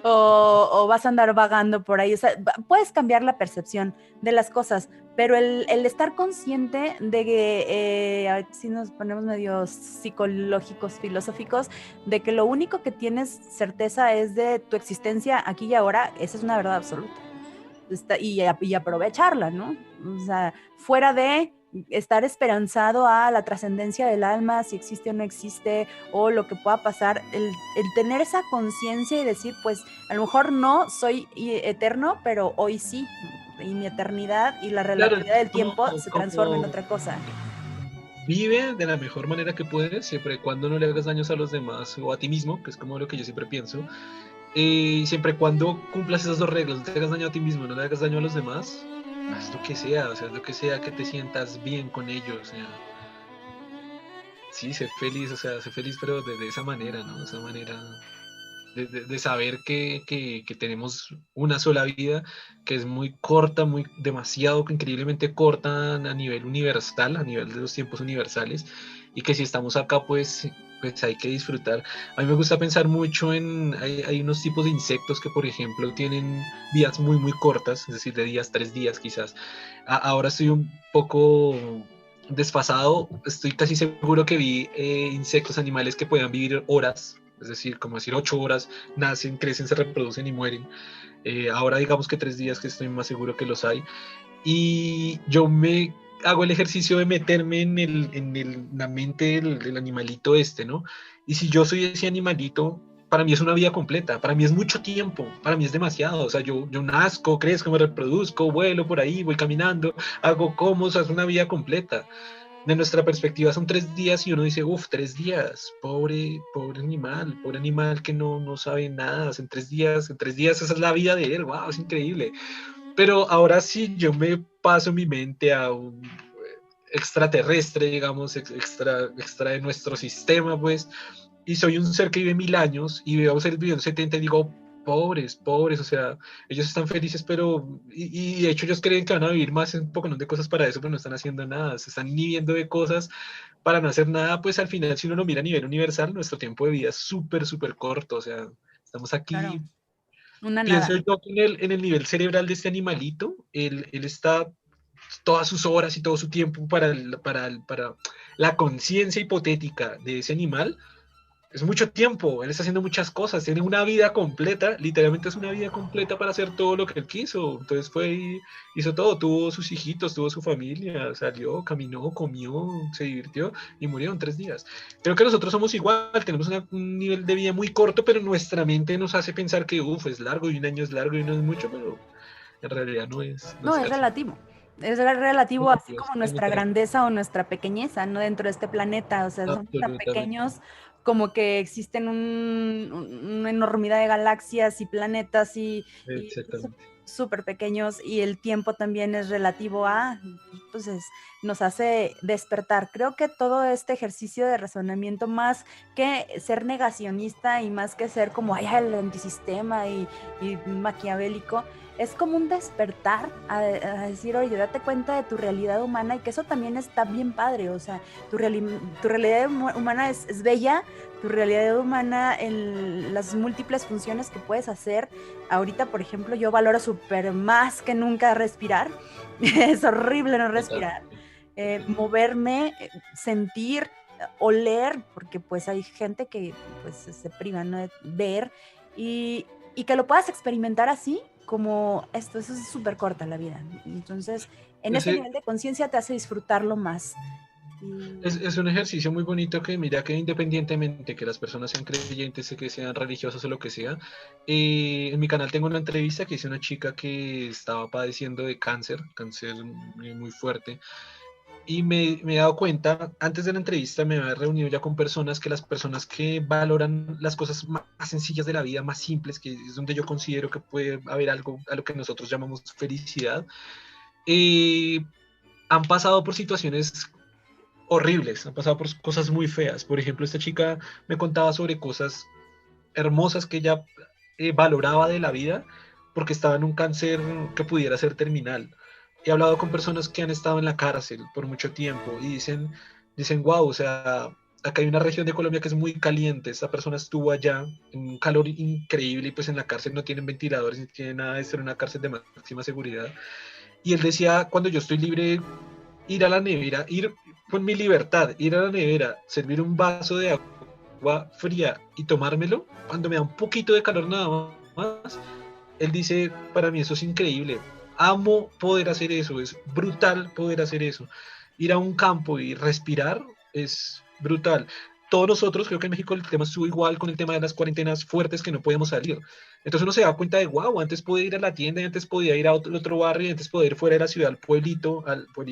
O vas a andar vagando por ahí. O sea, puedes cambiar la percepción de las cosas, pero el estar consciente de que, si nos ponemos medio psicológicos, filosóficos, de que lo único que tienes certeza es de tu existencia aquí y ahora, esa es una verdad absoluta. Y aprovecharla, ¿no? O sea, fuera de estar esperanzado a la trascendencia del alma, si existe o no existe, o lo que pueda pasar, el tener esa conciencia y decir, pues a lo mejor no soy eterno, pero hoy sí, y mi eternidad y la Claro, relatividad del como, tiempo se transforma en como otra cosa. vive de la mejor manera que puedes, siempre y cuando no le hagas daños a los demás o a ti mismo, que es como lo que yo siempre pienso. Siempre y cuando cumplas esas dos reglas, no te hagas daño a ti mismo, no le hagas daño a los demás, haz lo que sea, o sea, haz lo que sea que te sientas bien con ellos, o sea, sí, sé feliz, o sea, sé feliz, pero de esa manera, ¿no? De esa manera de saber que tenemos una sola vida, que es muy corta, muy demasiado, increíblemente corta a nivel universal, a nivel de los tiempos universales, y que si estamos acá, pues hay que disfrutar. A mí me gusta pensar mucho hay unos tipos de insectos que, por ejemplo, tienen vidas muy, muy cortas, es decir, de días, 3 días quizás. Ahora estoy un poco desfasado, estoy casi seguro que vi insectos, animales que puedan vivir horas, es decir, como decir 8 horas, nacen, crecen, se reproducen y mueren. Ahora digamos que 3 días que estoy más seguro que los hay. Y yo me hago el ejercicio de meterme la mente del animalito este, ¿no? Y si yo soy ese animalito, para mí es una vida completa, para mí es mucho tiempo, para mí es demasiado. O sea, yo nazco, crezco, me reproduzco, vuelo por ahí, voy caminando, hago como, o sea, es una vida completa. De nuestra perspectiva son 3 días y uno dice, uff, 3 días, pobre, pobre animal que no sabe nada, en 3 días esa es la vida de él, wow, es increíble. Pero ahora sí, yo me paso mi mente a un extraterrestre, digamos, extra de nuestro sistema, pues, y soy un ser que vive 1000 años y veo seres viviendo 70 y digo, pobres, pobres, o sea, ellos están felices, pero, y de hecho ellos creen que van a vivir más un poco de cosas para eso, pero no están haciendo nada, se están inhibiendo de cosas para no hacer nada, pues al final, si uno lo mira a nivel universal, nuestro tiempo de vida es súper, súper corto, o sea, estamos Claro, aquí, una pienso nada. yo que en el nivel cerebral de este animalito, él está todas sus horas y todo su tiempo para la conciencia hipotética de ese animal, es mucho tiempo, él está haciendo muchas cosas, tiene una vida completa, literalmente es una vida completa para hacer todo lo que él quiso. Entonces fue y hizo todo, tuvo sus hijitos, tuvo su familia, salió, caminó, comió, se divirtió y murió en 3 días. Creo que nosotros somos igual, tenemos un nivel de vida muy corto, pero nuestra mente nos hace pensar que, es largo y un año es largo y no es mucho, pero en realidad no No, es es casi. relativo. Es relativo así Es como nuestra totalmente grandeza o nuestra pequeñeza, ¿no? Dentro de este planeta. O sea, somos tan absolutamente. pequeños como que existen una enormidad de galaxias y planetas y Exactamente. súper pequeños y el tiempo también es relativo a, entonces nos hace despertar. Creo que todo este ejercicio de razonamiento, más que ser negacionista y más que ser como ay, el antisistema y maquiavélico, es como un despertar a decir, oye, date cuenta de tu realidad humana y que eso también está bien padre, o sea, tu realidad humana es bella, tu realidad humana en las múltiples funciones que puedes hacer. Ahorita, por ejemplo, yo valoro súper más que nunca respirar, es horrible no respirar, Totalmente. moverme, sentir, oler, porque pues hay gente que pues se priva, ¿no? De ver y que lo puedas experimentar así, como esto, eso es súper corta la vida. Entonces, en ese Ese, nivel de conciencia te hace disfrutarlo más. Y es un ejercicio muy bonito que mira que independientemente que las personas sean creyentes, que sean religiosas o lo que sea, en mi canal tengo una entrevista que hice una chica que estaba padeciendo de cáncer muy fuerte, y me he dado cuenta, antes de la entrevista me había reunido ya con personas las personas que valoran las cosas más sencillas de la vida, más simples, que es donde yo considero que puede haber algo a lo que nosotros llamamos felicidad, eh, han pasado por situaciones horribles, han pasado por cosas muy feas. Por ejemplo, esta chica me contaba sobre cosas hermosas que ella valoraba de la vida porque estaba en un cáncer que pudiera ser terminal. He hablado con personas que han estado en la cárcel por mucho tiempo y dicen, dicen, wow, o sea, acá hay una región de Colombia que es muy caliente, esta persona estuvo allá en un calor increíble y pues en la cárcel no tienen ventiladores ni tienen nada de esto, en una cárcel de máxima seguridad. Y él decía, cuando yo estoy libre, ir a la nevera, ir con mi libertad, ir a la nevera, servir un vaso de agua fría y tomármelo, cuando me da un poquito de calor nada más, él dice, para mí eso es increíble, amo poder hacer eso, es brutal poder hacer eso. Ir a un campo y respirar es brutal. Todos nosotros, creo que en México el tema estuvo igual con el tema de las cuarentenas fuertes que no podíamos salir. Entonces uno se da cuenta de, wow, antes podía ir a la tienda, y antes podía ir a otro barrio, y antes podía ir fuera de la ciudad al pueblito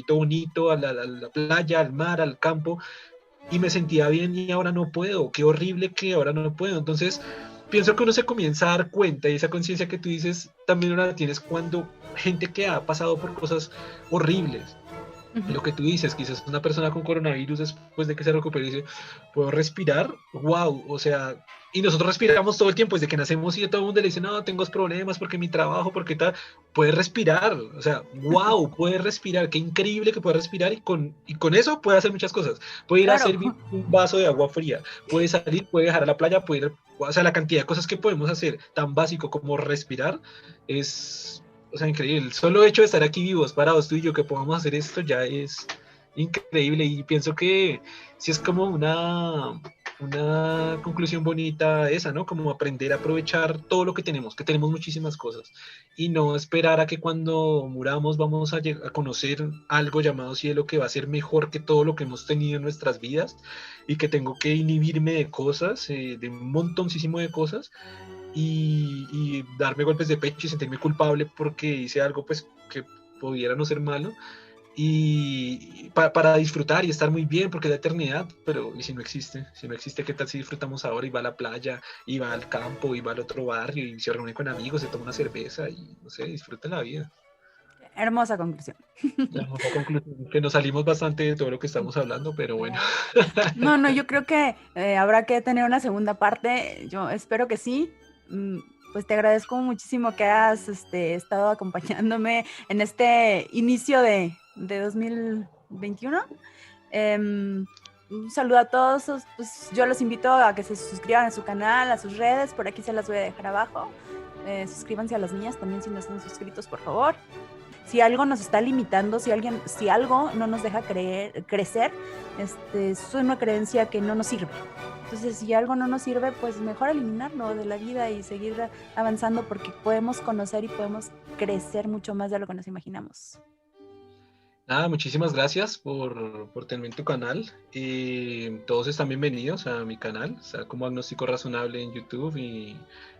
bonito, a la playa, al mar, al campo, y me sentía bien y ahora no puedo. Qué horrible que ahora no puedo. Entonces, pienso que uno se comienza a dar cuenta y esa conciencia que tú dices también uno la tienes cuando gente que ha pasado por cosas horribles. Ujú. Lo que tú dices, quizás una persona con coronavirus después de que se recupere dice, ¿puedo respirar? ¡Wow! O sea, y nosotros respiramos todo el tiempo, desde que nacemos y todo el mundo le dice, no, tengo problemas porque mi trabajo, porque tal, puede respirar, o sea, wow, puede respirar, qué increíble que pueda respirar y con eso puede hacer muchas cosas. Puede ir a Claro. servir un vaso de agua fría, puede salir, puede dejar a la playa, puede ir, o sea, la cantidad de cosas que podemos hacer tan básico como respirar es, o sea, increíble. El solo hecho de estar aquí vivos, parados tú y yo, que podamos hacer esto ya es increíble. Y pienso que sí es como una conclusión bonita esa, ¿no? Como aprender a aprovechar todo lo que tenemos muchísimas cosas. Y no esperar a que cuando muramos vamos a conocer algo llamado cielo que va a ser mejor que todo lo que hemos tenido en nuestras vidas y que tengo que inhibirme de cosas, de un montoncísimo de cosas y darme golpes de pecho y sentirme culpable porque hice algo pues que pudiera no ser malo y para disfrutar y estar muy bien porque es la eternidad, pero ¿y si no existe, qué tal si disfrutamos ahora y va a la playa y va al campo y va al otro barrio y se reúne con amigos, se toma una cerveza y no sé, disfruta la vida? Hermosa conclusión. La hermosa conclusión, que nos salimos bastante de todo lo que estamos hablando, pero bueno. No, no, yo creo que habrá que tener una segunda parte. Yo espero que sí. Mm, Pues te agradezco muchísimo que hayas estado acompañándome en este inicio de 2021. Un saludo a todos. Pues yo los invito a que se suscriban a su canal, a sus redes. Por aquí se las voy a dejar abajo. Suscríbanse a las mías también si no están suscritos, por favor. Si algo nos está limitando, si algo no nos deja crecer, es una creencia que no nos sirve. Entonces, si algo no nos sirve, pues mejor eliminarlo de la vida y seguir avanzando porque podemos conocer y podemos crecer mucho más de lo que nos imaginamos. Nada, muchísimas gracias por tenerme en tu canal. Todos están bienvenidos a mi canal, está como Agnóstico Razonable en YouTube y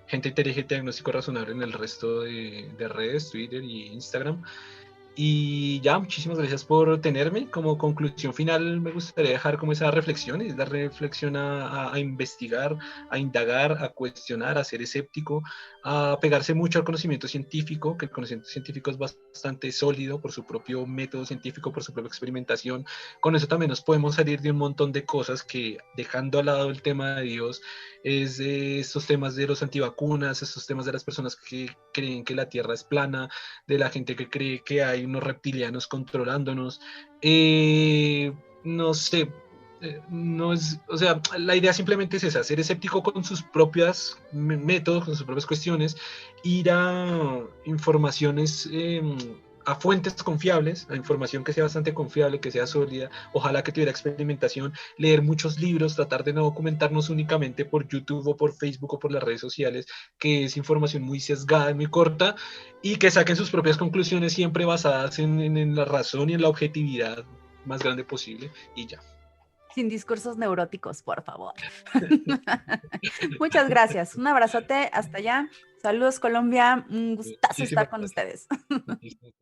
Gente Inteligente Agnóstico Razonable en el resto de redes, Twitter y Instagram. Y ya, muchísimas gracias por tenerme. Como conclusión final, me gustaría dejar como esa reflexión, es la reflexión a investigar, a indagar, a cuestionar, a ser escéptico, a pegarse mucho al conocimiento científico, que el conocimiento científico es bastante sólido por su propio método científico, por su propia experimentación. Con eso también nos podemos salir de un montón de cosas que, dejando al lado el tema de Dios, es de estos temas de los antivacunas, estos temas de las personas que creen que la Tierra es plana, de la gente que cree que hay unos reptilianos controlándonos. No sé, no es, o sea, la idea simplemente es esa, ser escéptico con sus propios métodos, con sus propias cuestiones, ir a informaciones, a fuentes confiables, a información que sea bastante confiable, que sea sólida, ojalá que tuviera experimentación, leer muchos libros, tratar de no documentarnos únicamente por YouTube o por Facebook o por las redes sociales, que es información muy sesgada y muy corta, y que saquen sus propias conclusiones siempre basadas en la razón y en la objetividad más grande posible, y ya. Sin discursos neuróticos, por favor. Muchas gracias. Un abrazote hasta allá. Saludos, Colombia. Un gustazo estar Muchísimas con gracias. ustedes. Muchísimas